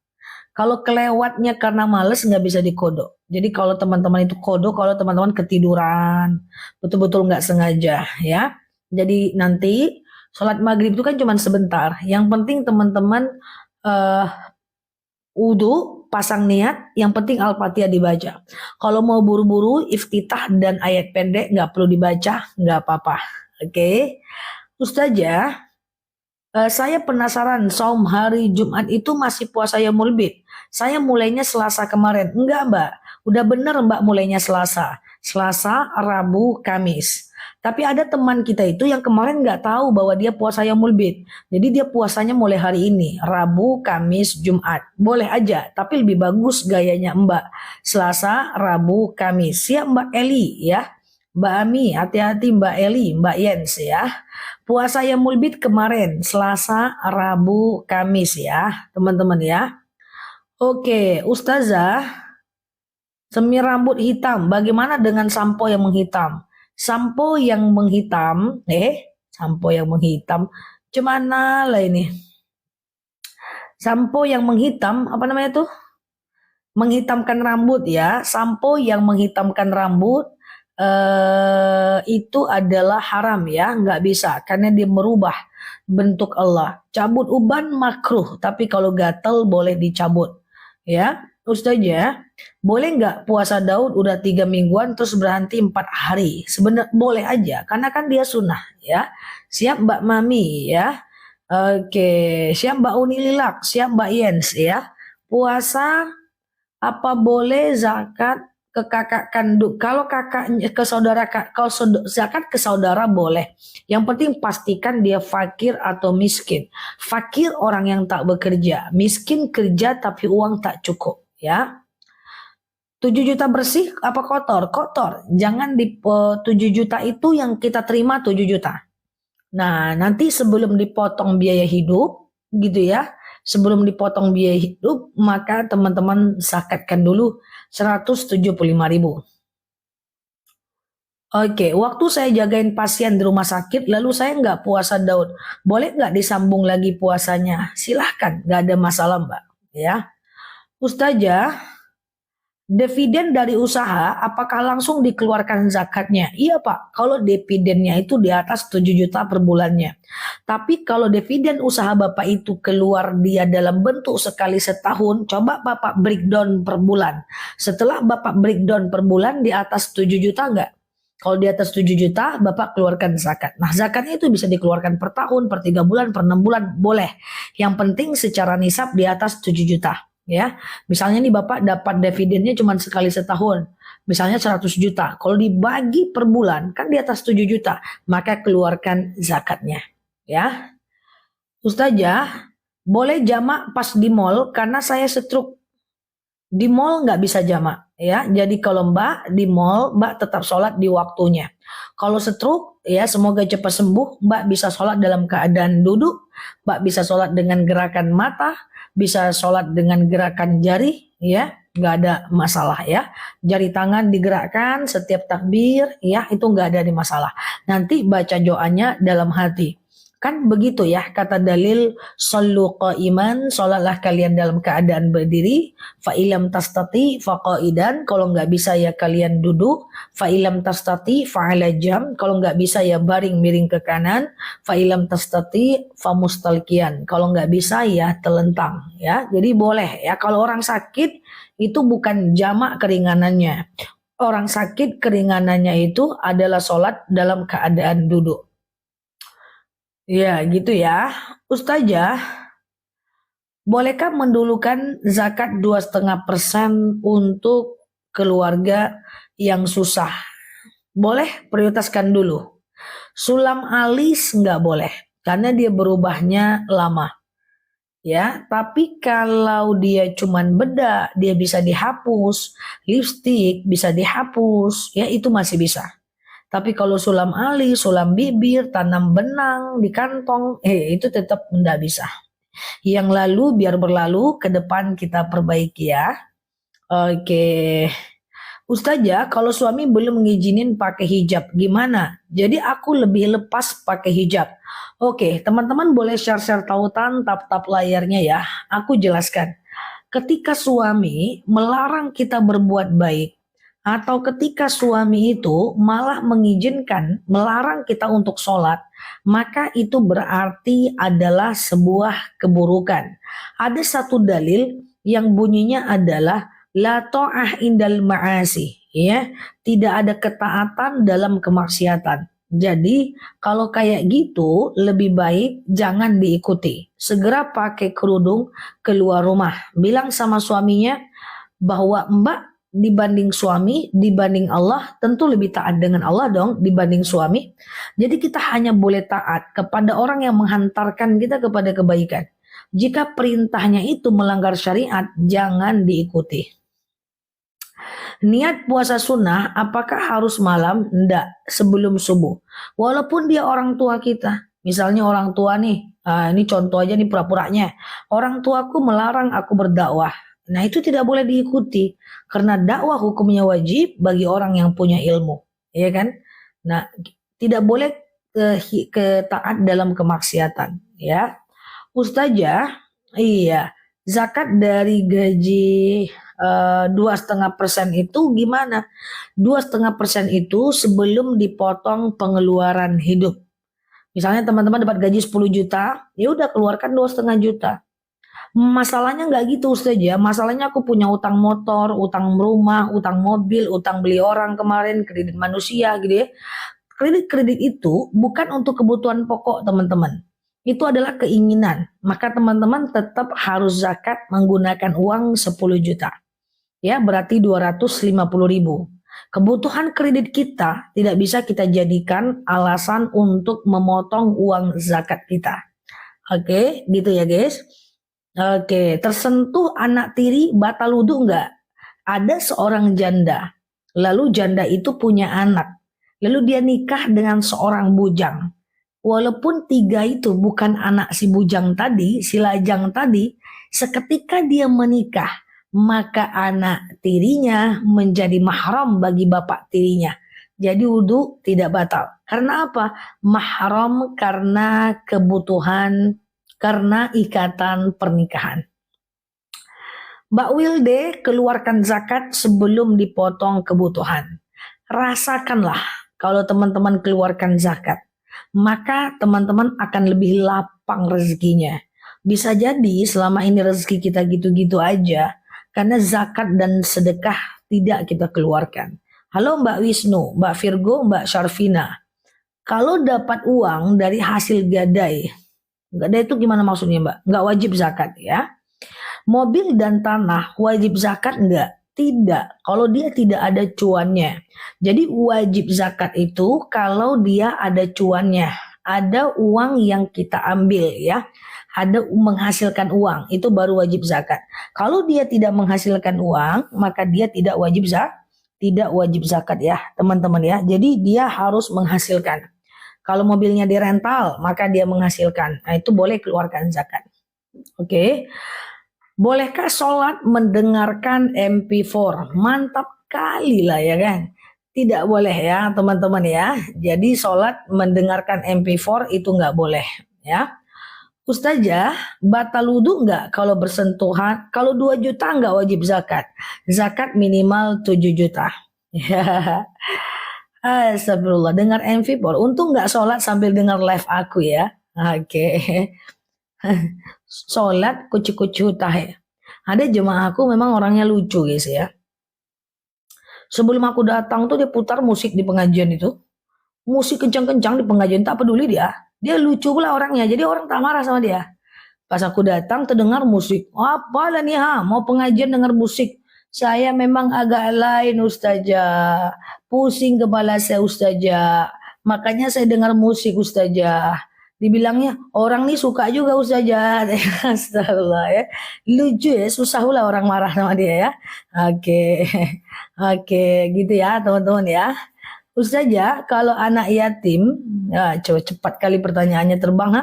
Kalau kelewatnya karena males nggak bisa dikodok. Jadi kalau teman-teman itu kodok, kalau teman-teman ketiduran, betul-betul nggak sengaja ya. Jadi nanti sholat maghrib itu kan cuma sebentar. Yang penting teman-teman uh, wudhu, pasang niat, yang penting Al-Fatihah dibaca. Kalau mau buru-buru, iftitah dan ayat pendek nggak perlu dibaca, nggak apa-apa. Oke. Ustazah, saya penasaran, saum hari Jumat itu masih puasa yaumul bid. Saya mulainya Selasa kemarin. Enggak Mbak, udah bener Mbak mulainya Selasa. Selasa, Rabu, Kamis. Tapi ada teman kita itu yang kemarin nggak tahu bahwa dia puasa yaumul bid. Jadi dia puasanya mulai hari ini, Rabu, Kamis, Jumat. Boleh aja, tapi lebih bagus gayanya Mbak. Selasa, Rabu, Kamis. Siap Mbak Eli ya. Mbak Ami, hati-hati Mbak Eli, Mbak Yens ya. Puasa yaumul bid kemarin, Selasa, Rabu, Kamis ya, teman-teman ya. Oke, Ustazah, semir rambut hitam, bagaimana dengan sampo yang menghitam? Sampo yang menghitam, sampo yang menghitam, cemana lah ini? Sampo yang menghitam, apa namanya tuh? Menghitamkan rambut ya, sampo yang menghitamkan rambut, itu adalah haram ya, nggak bisa karena dia merubah bentuk Allah. Cabut uban makruh, tapi kalau gatal boleh dicabut ya. Ustazah, boleh nggak puasa Daud udah 3 mingguan terus berhenti 4 hari? Sebenarnya boleh aja, karena kan dia sunnah ya. Siap Mbak Mami ya. Oke, siap Mbak Unililak, siap Mbak Yens ya. Puasa apa boleh zakat ke kakak kandung? Kalau kakaknya ke saudara, kalau zakat ke saudara boleh. Yang penting pastikan dia fakir atau miskin. Fakir orang yang tak bekerja, miskin kerja tapi uang tak cukup ya. 7 juta bersih apa kotor? Kotor. Jangan di 7 juta itu yang kita terima 7 juta. Nah, nanti sebelum dipotong biaya hidup gitu ya. Sebelum dipotong biaya hidup, maka teman-teman zakatkan dulu 175.000. Oke, waktu saya jagain pasien di rumah sakit, lalu saya nggak puasa Daud. Boleh nggak disambung lagi puasanya? Silahkan, nggak ada masalah Mbak. Ya, Ustazah, dividen dari usaha, apakah langsung dikeluarkan zakatnya? Iya Pak, kalau dividennya itu di atas 7 juta per bulannya. Tapi kalau dividen usaha Bapak itu keluar dia dalam bentuk sekali setahun, coba Bapak breakdown per bulan. Setelah Bapak breakdown per bulan di atas 7 juta enggak? Kalau di atas 7 juta, Bapak keluarkan zakat. Nah, zakatnya itu bisa dikeluarkan per tahun, per 3 bulan, per 6 bulan, boleh. Yang penting secara nisab di atas 7 juta. Ya, misalnya nih Bapak dapat dividennya cuma sekali setahun, misalnya 100 juta. Kalau dibagi per bulan kan di atas 7 juta, maka keluarkan zakatnya. Ya, Ustazah, boleh jamak pas di mall karena saya stroke. Di mall nggak bisa jamak ya. Jadi kalau Mbak di mall, Mbak tetap sholat di waktunya. Kalau stroke ya semoga cepat sembuh, Mbak bisa sholat dalam keadaan duduk, Mbak bisa sholat dengan gerakan mata, bisa sholat dengan gerakan jari ya, nggak ada masalah ya. Jari tangan digerakkan setiap takbir ya, itu nggak ada masalah. Nanti baca doanya dalam hati. Kan begitu ya kata dalil, shollu qa'iman, sholatlah kalian dalam keadaan berdiri, fa ilam tastati fa qa'idan, kalau nggak bisa ya kalian duduk, fa ilam tastati fa ala jam, kalau nggak bisa ya baring miring ke kanan, fa ilam tastati fa mustalqiyan, kalau nggak bisa ya telentang ya. Jadi boleh ya, kalau orang sakit itu bukan jamak keringanannya. Orang sakit keringanannya itu adalah sholat dalam keadaan duduk. Ya gitu ya. Ustazah, bolehkah mendulukan zakat 2,5% untuk keluarga yang susah? Boleh, prioritaskan dulu. Sulam alis nggak boleh, karena dia berubahnya lama. Ya, tapi kalau dia cuman bedak, dia bisa dihapus, lipstik bisa dihapus, ya itu masih bisa. Tapi kalau sulam alis, sulam bibir, tanam benang di kantong, itu tetap tidak bisa. Yang lalu biar berlalu, ke depan kita perbaiki ya. Oke. Ustazah, kalau suami belum ngizinin pakai hijab, gimana? Jadi aku lebih lepas pakai hijab. Oke, teman-teman boleh share-share tautan, tap-tap layarnya ya. Aku jelaskan. Ketika suami melarang kita berbuat baik, atau ketika suami itu malah mengizinkan, melarang kita untuk sholat, maka itu berarti adalah sebuah keburukan. Ada satu dalil yang bunyinya adalah la ta'ah indal ma'asi, ya, tidak ada ketaatan dalam kemaksiatan. Jadi kalau kayak gitu lebih baik jangan diikuti. Segera pakai kerudung keluar rumah. Bilang sama suaminya bahwa Mbak dibanding suami, dibanding Allah, tentu lebih taat dengan Allah dong dibanding suami. Jadi kita hanya boleh taat kepada orang yang menghantarkan kita kepada kebaikan. Jika perintahnya itu melanggar syariat, jangan diikuti. Niat puasa sunnah, apakah harus malam? Enggak, sebelum subuh. Walaupun dia orang tua kita. Misalnya orang tua nih, ini contoh aja nih pura-puranya. Orang tuaku melarang aku berdakwah. Nah itu tidak boleh diikuti karena dakwah hukumnya wajib bagi orang yang punya ilmu, ya kan? Nah tidak boleh taat dalam kemaksiatan, ya. Ustazah, iya, zakat dari gaji 2,5% itu gimana? 2,5% itu sebelum dipotong pengeluaran hidup. Misalnya teman-teman dapat gaji 10 juta, ya udah keluarkan 2,5 juta. Masalahnya nggak gitu Ustazah, masalahnya aku punya utang motor, utang rumah, utang mobil, utang beli orang kemarin, kredit manusia gitu ya. Kredit-kredit itu bukan untuk kebutuhan pokok teman-teman. Itu adalah keinginan. Maka teman-teman tetap harus zakat menggunakan uang 10 juta. Ya berarti 250.000. Kebutuhan kredit kita tidak bisa kita jadikan alasan untuk memotong uang zakat kita. Oke, gitu ya guys. Oke, tersentuh anak tiri batal wudu enggak? Ada seorang janda, lalu janda itu punya anak, lalu dia nikah dengan seorang bujang. Walaupun 3 itu bukan anak si bujang tadi, si lajang tadi, seketika dia menikah, maka anak tirinya menjadi mahram bagi bapak tirinya. Jadi wudu tidak batal. Karena apa? Mahram karena kebutuhan, karena ikatan pernikahan. Mbak Wilde, keluarkan zakat sebelum dipotong kebutuhan. Rasakanlah kalau teman-teman keluarkan zakat, maka teman-teman akan lebih lapang rezekinya. Bisa jadi selama ini rezeki kita gitu-gitu aja, karena zakat dan sedekah tidak kita keluarkan. Halo Mbak Wisnu, Mbak Virgo, Mbak Syarfina. Kalau dapat uang dari hasil gadai, gadai itu gimana maksudnya Mbak? Nggak wajib zakat ya. Mobil dan tanah wajib zakat enggak? Tidak, kalau dia tidak ada cuannya. Jadi wajib zakat itu kalau dia ada cuannya, ada uang yang kita ambil ya. ada menghasilkan uang, itu baru wajib zakat. Kalau dia tidak menghasilkan uang, maka dia tidak wajib zakat ya, teman-teman ya. Jadi dia harus menghasilkan. Kalau mobilnya dirental, maka dia menghasilkan. Nah, itu boleh keluarkan zakat. Oke. Bolehkah sholat mendengarkan MP4? Mantap kali lah ya kan. Tidak boleh ya teman-teman ya. Jadi sholat mendengarkan MP4 itu nggak boleh ya. Ustazah, batal wudu nggak kalau bersentuhan? Kalau 2 juta nggak wajib zakat. Zakat minimal 7 juta. Ya. Astagfirullah, dengar MP4. Untung nggak sholat sambil dengar live aku ya. Oke. Sholat kucu-kucu tahe. Ada jemaah aku memang orangnya lucu guys ya. Sebelum aku datang tuh dia putar musik di pengajian itu. Musik kencang-kencang di pengajian, tak peduli dia. Dia lucu pula orangnya, jadi orang tak marah sama dia. Pas aku datang terdengar musik. Apa lah nih mau pengajian dengar musik. Saya memang agak lain ustazah. Pusing kepala saya ustazah. Makanya saya dengar musik ustazah. Dibilangnya orang nih suka juga ustazah. Astagfirullah ya. Lucu ya, susah pula orang marah sama dia ya. Oke. Oke, gitu ya teman-teman ya. Ustazah, kalau anak yatim, ya coba cepat kali pertanyaannya terbang ha.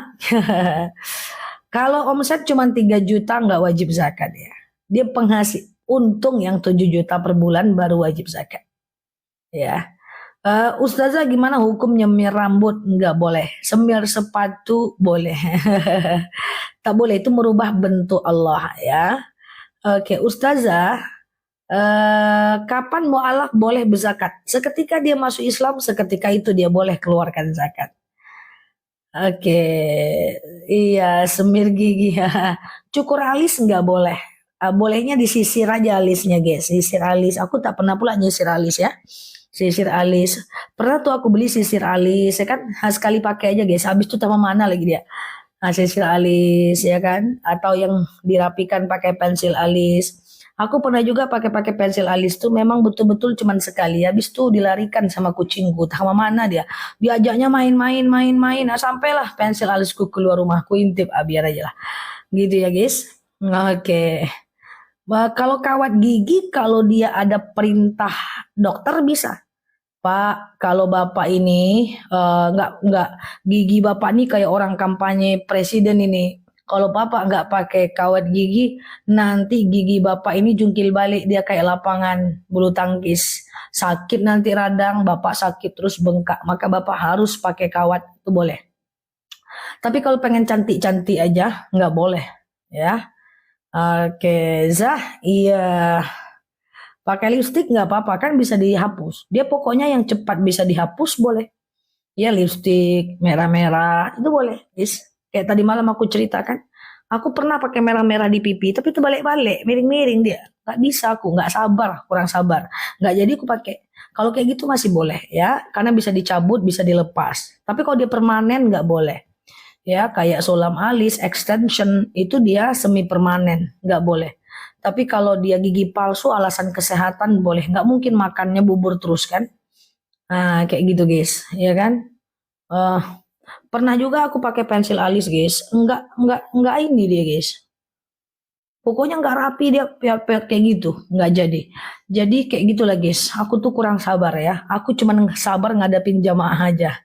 Kalau omset cuma 3 juta nggak wajib zakat ya. Dia penghasil untung yang 7 juta per bulan baru wajib zakat. Ya. Ustazah gimana hukum nyemir rambut? Nggak boleh. Semir sepatu boleh. Tak boleh, itu merubah bentuk Allah ya. Oke, Ustazah, kapan mu'alaf boleh berzakat? Seketika dia masuk Islam, seketika itu dia boleh keluarkan zakat. Oke, iya semir gigi ya. Cukur alis nggak boleh. Bolehnya disisir aja alisnya guys, sisir alis. Aku tak pernah pula nyisir alis ya. Sisir alis. Pernah tuh aku beli sisir alis, ya kan? Sekali pakai aja guys. Habis itu tambah mana lagi dia? Nah, sisir alis ya kan? Atau yang dirapikan pakai pensil alis. Aku pernah juga pakai pensil alis tuh memang betul-betul cuman sekali. Habis tuh dilarikan sama kucingku. Sama mana dia? Diajaknya main. Nah, sampailah pensil alisku keluar rumahku intip. Biar aja lah. Gitu ya guys. Oke. Kalau kawat gigi, kalau dia ada perintah dokter bisa. Pak, kalau bapak ini nggak gigi bapak ini kayak orang kampanye presiden ini. Kalau bapak nggak pakai kawat gigi, nanti gigi bapak ini jungkil balik dia kayak lapangan bulu tangkis. Sakit nanti radang, bapak sakit terus bengkak. Maka bapak harus pakai kawat, itu boleh. Tapi kalau pengen cantik-cantik aja, nggak boleh. Ya. Oke, Zah, iya. Pakai lipstik nggak apa-apa, kan bisa dihapus. Dia pokoknya yang cepat bisa dihapus boleh. Ya lipstik merah-merah itu boleh, guys. Kayak tadi malam aku ceritakan, aku pernah pakai merah-merah di pipi, tapi itu balik-balik, miring-miring dia. Nggak bisa aku, nggak sabar, kurang sabar. Nggak jadi aku pakai. Kalau kayak gitu masih boleh ya, karena bisa dicabut, bisa dilepas. Tapi kalau dia permanen nggak boleh. Ya kayak sulam alis, extension itu dia semi permanen, nggak boleh. Tapi kalau dia gigi palsu alasan kesehatan boleh, nggak mungkin makannya bubur terus kan. Nah kayak gitu guys, ya kan. Eh Pernah juga aku pakai pensil alis guys, enggak ini dia guys. Pokoknya nggak rapi dia kayak gitu, nggak jadi. Jadi kayak gitulah guys. Aku tuh kurang sabar ya. Aku cuman sabar ngadapin jamaah aja.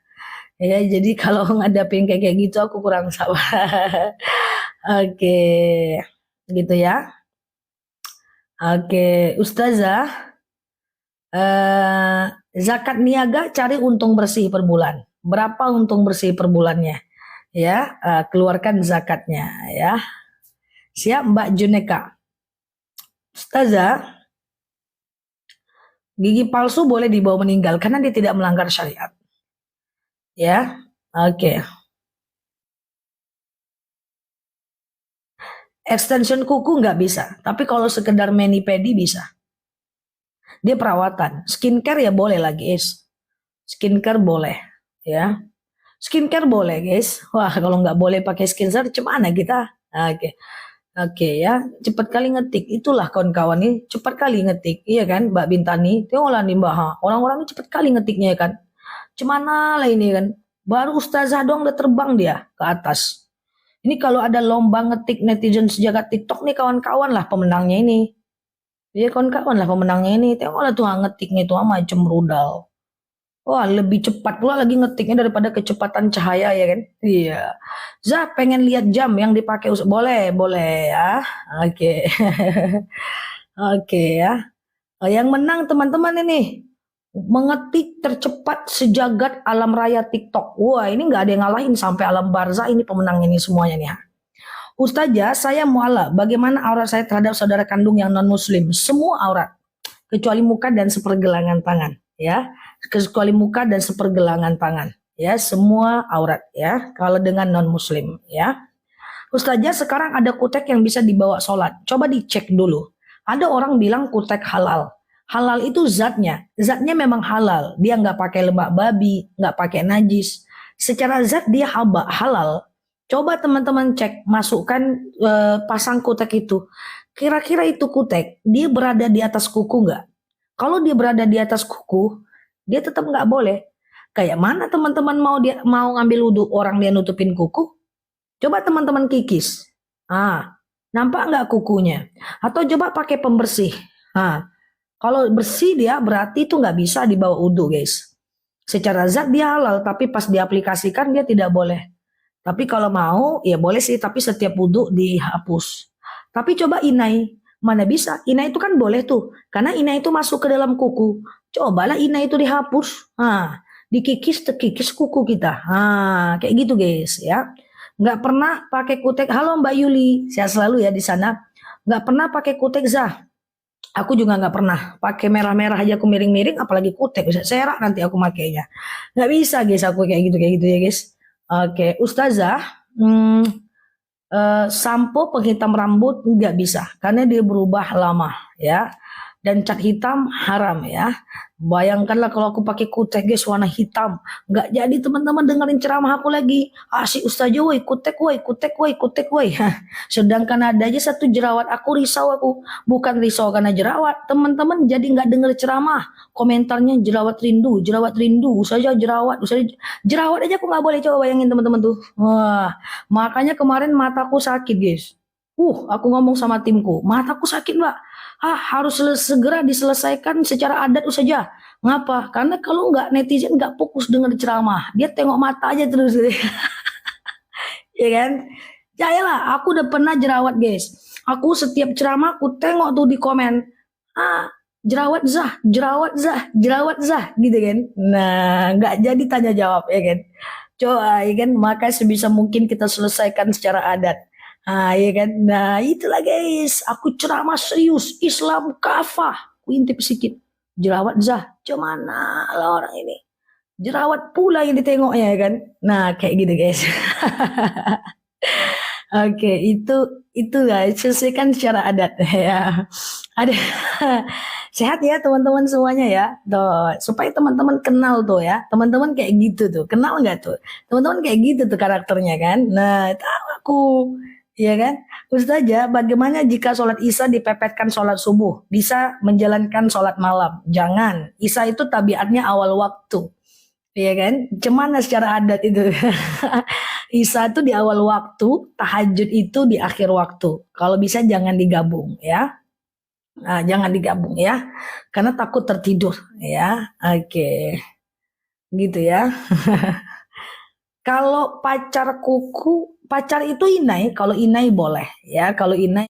Ya, jadi kalau ngadapin kayak gitu aku kurang sabar. Oke, gitu ya. Oke, Ustazah, eh, zakat niaga cari untung bersih per bulan. Berapa untung bersih per bulannya? Ya, keluarkan zakatnya ya. Siap Mbak Juneka. Ustazah, gigi palsu boleh dibawa meninggal karena dia tidak melanggar syariat. Ya, oke. Extension kuku nggak bisa, tapi kalau sekedar mani pedi bisa. Dia perawatan. Skincare ya boleh lah guys. Skincare boleh ya. Skincare boleh guys. Wah kalau nggak boleh pakai skincare gimana kita? Oke. Oke ya, cepat kali ngetik. Itulah kawan-kawan ini cepat kali ngetik. Iya kan Mbak Bintani? Tengoklah nih Mbak. Orang-orang ini cepat kali ngetiknya ya kan. Cemana lah ini kan. Baru ustazah doang udah terbang dia ke atas. Ini kalau ada lomba ngetik netizen sejagat TikTok nih kawan-kawan lah pemenangnya ini. Iya kawan-kawan lah pemenangnya ini. Tengoklah tuh ngetiknya tuh macam rudal. Wah, lebih cepat pula lagi ngetiknya daripada kecepatan cahaya ya kan? Iya. Zah, pengen lihat jam yang dipakai boleh, boleh ya. Oke. Oke ya. Yang menang teman-teman ini mengetik tercepat sejagat alam raya TikTok. Wah, ini nggak ada yang ngalahin sampai alam barzah ini pemenang ini semuanya nih. Ustazah, saya mualaf. Bagaimana aurat saya terhadap saudara kandung yang non muslim? Semua aurat kecuali muka dan sepergelangan tangan, ya. Kecuali muka dan sepergelangan tangan, ya. Semua aurat, ya. Kalau dengan non muslim, ya. Ustazah, sekarang ada kutek yang bisa dibawa sholat. Coba dicek dulu. Ada orang bilang kutek halal. Halal itu zatnya memang halal. Dia nggak pakai lemak babi, nggak pakai najis. Secara zat dia halal. Coba teman-teman cek, masukkan pasang kutek itu. Kira-kira itu kutek, dia berada di atas kuku nggak? Kalau dia berada di atas kuku, dia tetap nggak boleh. Kayak mana teman-teman mau ngambil wudhu orang dia nutupin kuku? Coba teman-teman kikis. Nampak nggak kukunya? Atau coba pakai pembersih. Kalau bersih dia berarti itu nggak bisa dibawa wudhu guys. Secara zat dia halal, tapi pas diaplikasikan dia tidak boleh. Tapi kalau mau ya boleh sih, tapi setiap wudhu dihapus. Tapi coba inai, mana bisa? Inai itu kan boleh tuh, karena inai itu masuk ke dalam kuku. Cobalah inai itu dihapus. Dikikis tekikis kuku kita. Kayak gitu guys ya. Nggak pernah pakai kutek. Halo Mbak Yuli, sehat selalu ya di sana. Nggak pernah pakai kutek Zah. Aku juga nggak pernah pakai merah-merah aja aku miring-miring, apalagi kutek bisa serak nanti aku makainya. Nggak bisa guys aku kayak gitu ya guys. Oke, Ustazah, sampo penghitam rambut nggak bisa karena dia berubah lama ya. Dan cat hitam haram ya. Bayangkanlah kalau aku pakai kutek guys warna hitam, nggak jadi teman-teman dengerin ceramah aku lagi. Si Ustazah woi kutek woi kutek woi kutek woi. Sedangkan ada aja satu jerawat, aku risau aku. Bukan risau karena jerawat, teman-teman jadi nggak denger ceramah. Komentarnya jerawat rindu, Ustazah jerawat, Ustazah jerawat aja aku nggak boleh. Coba bayangin teman-teman tuh. Wah, makanya kemarin mataku sakit guys. Aku ngomong sama timku, mataku sakit mbak. Harus segera diselesaikan secara adat saja. Ngapa? Karena kalau nggak netizen nggak fokus dengar ceramah, dia tengok mata aja terus, ya kan? Jayalah, aku udah pernah jerawat guys. Aku setiap ceramah aku tengok tuh di komen, jerawat Zah, gitu kan? Nah, nggak jadi tanya jawab ya kan? Coba ya kan, maka sebisa mungkin kita selesaikan secara adat. Ya kan. Nah, itulah guys. Aku ceramah serius. Islam kafah. Aku intip sedikit. Jerawat Zah. Cuman lah orang ini. Jerawat pula yang ditengoknya ya kan. Nah, kayak gitu guys. Oke, itu guys. Selesaikan secara adat ya. Ada sehat ya teman-teman semuanya ya. Tuh, supaya teman-teman kenal tuh ya. Teman-teman kayak gitu tuh. Kenal nggak tuh? Teman-teman kayak gitu tuh karakternya kan. Nah, tahu aku. Iya kan? Ustazah, bagaimana jika sholat isya dipepetkan sholat subuh? Bisa menjalankan sholat malam? Jangan. Isya itu tabiatnya awal waktu. Iya kan? Gimana secara adat itu? Isya itu di awal waktu, tahajud itu di akhir waktu. Kalau bisa jangan digabung ya. Jangan digabung ya. Karena takut tertidur ya. Oke. Gitu ya. Kalau pacar itu inai, kalau inai boleh ya, kalau inai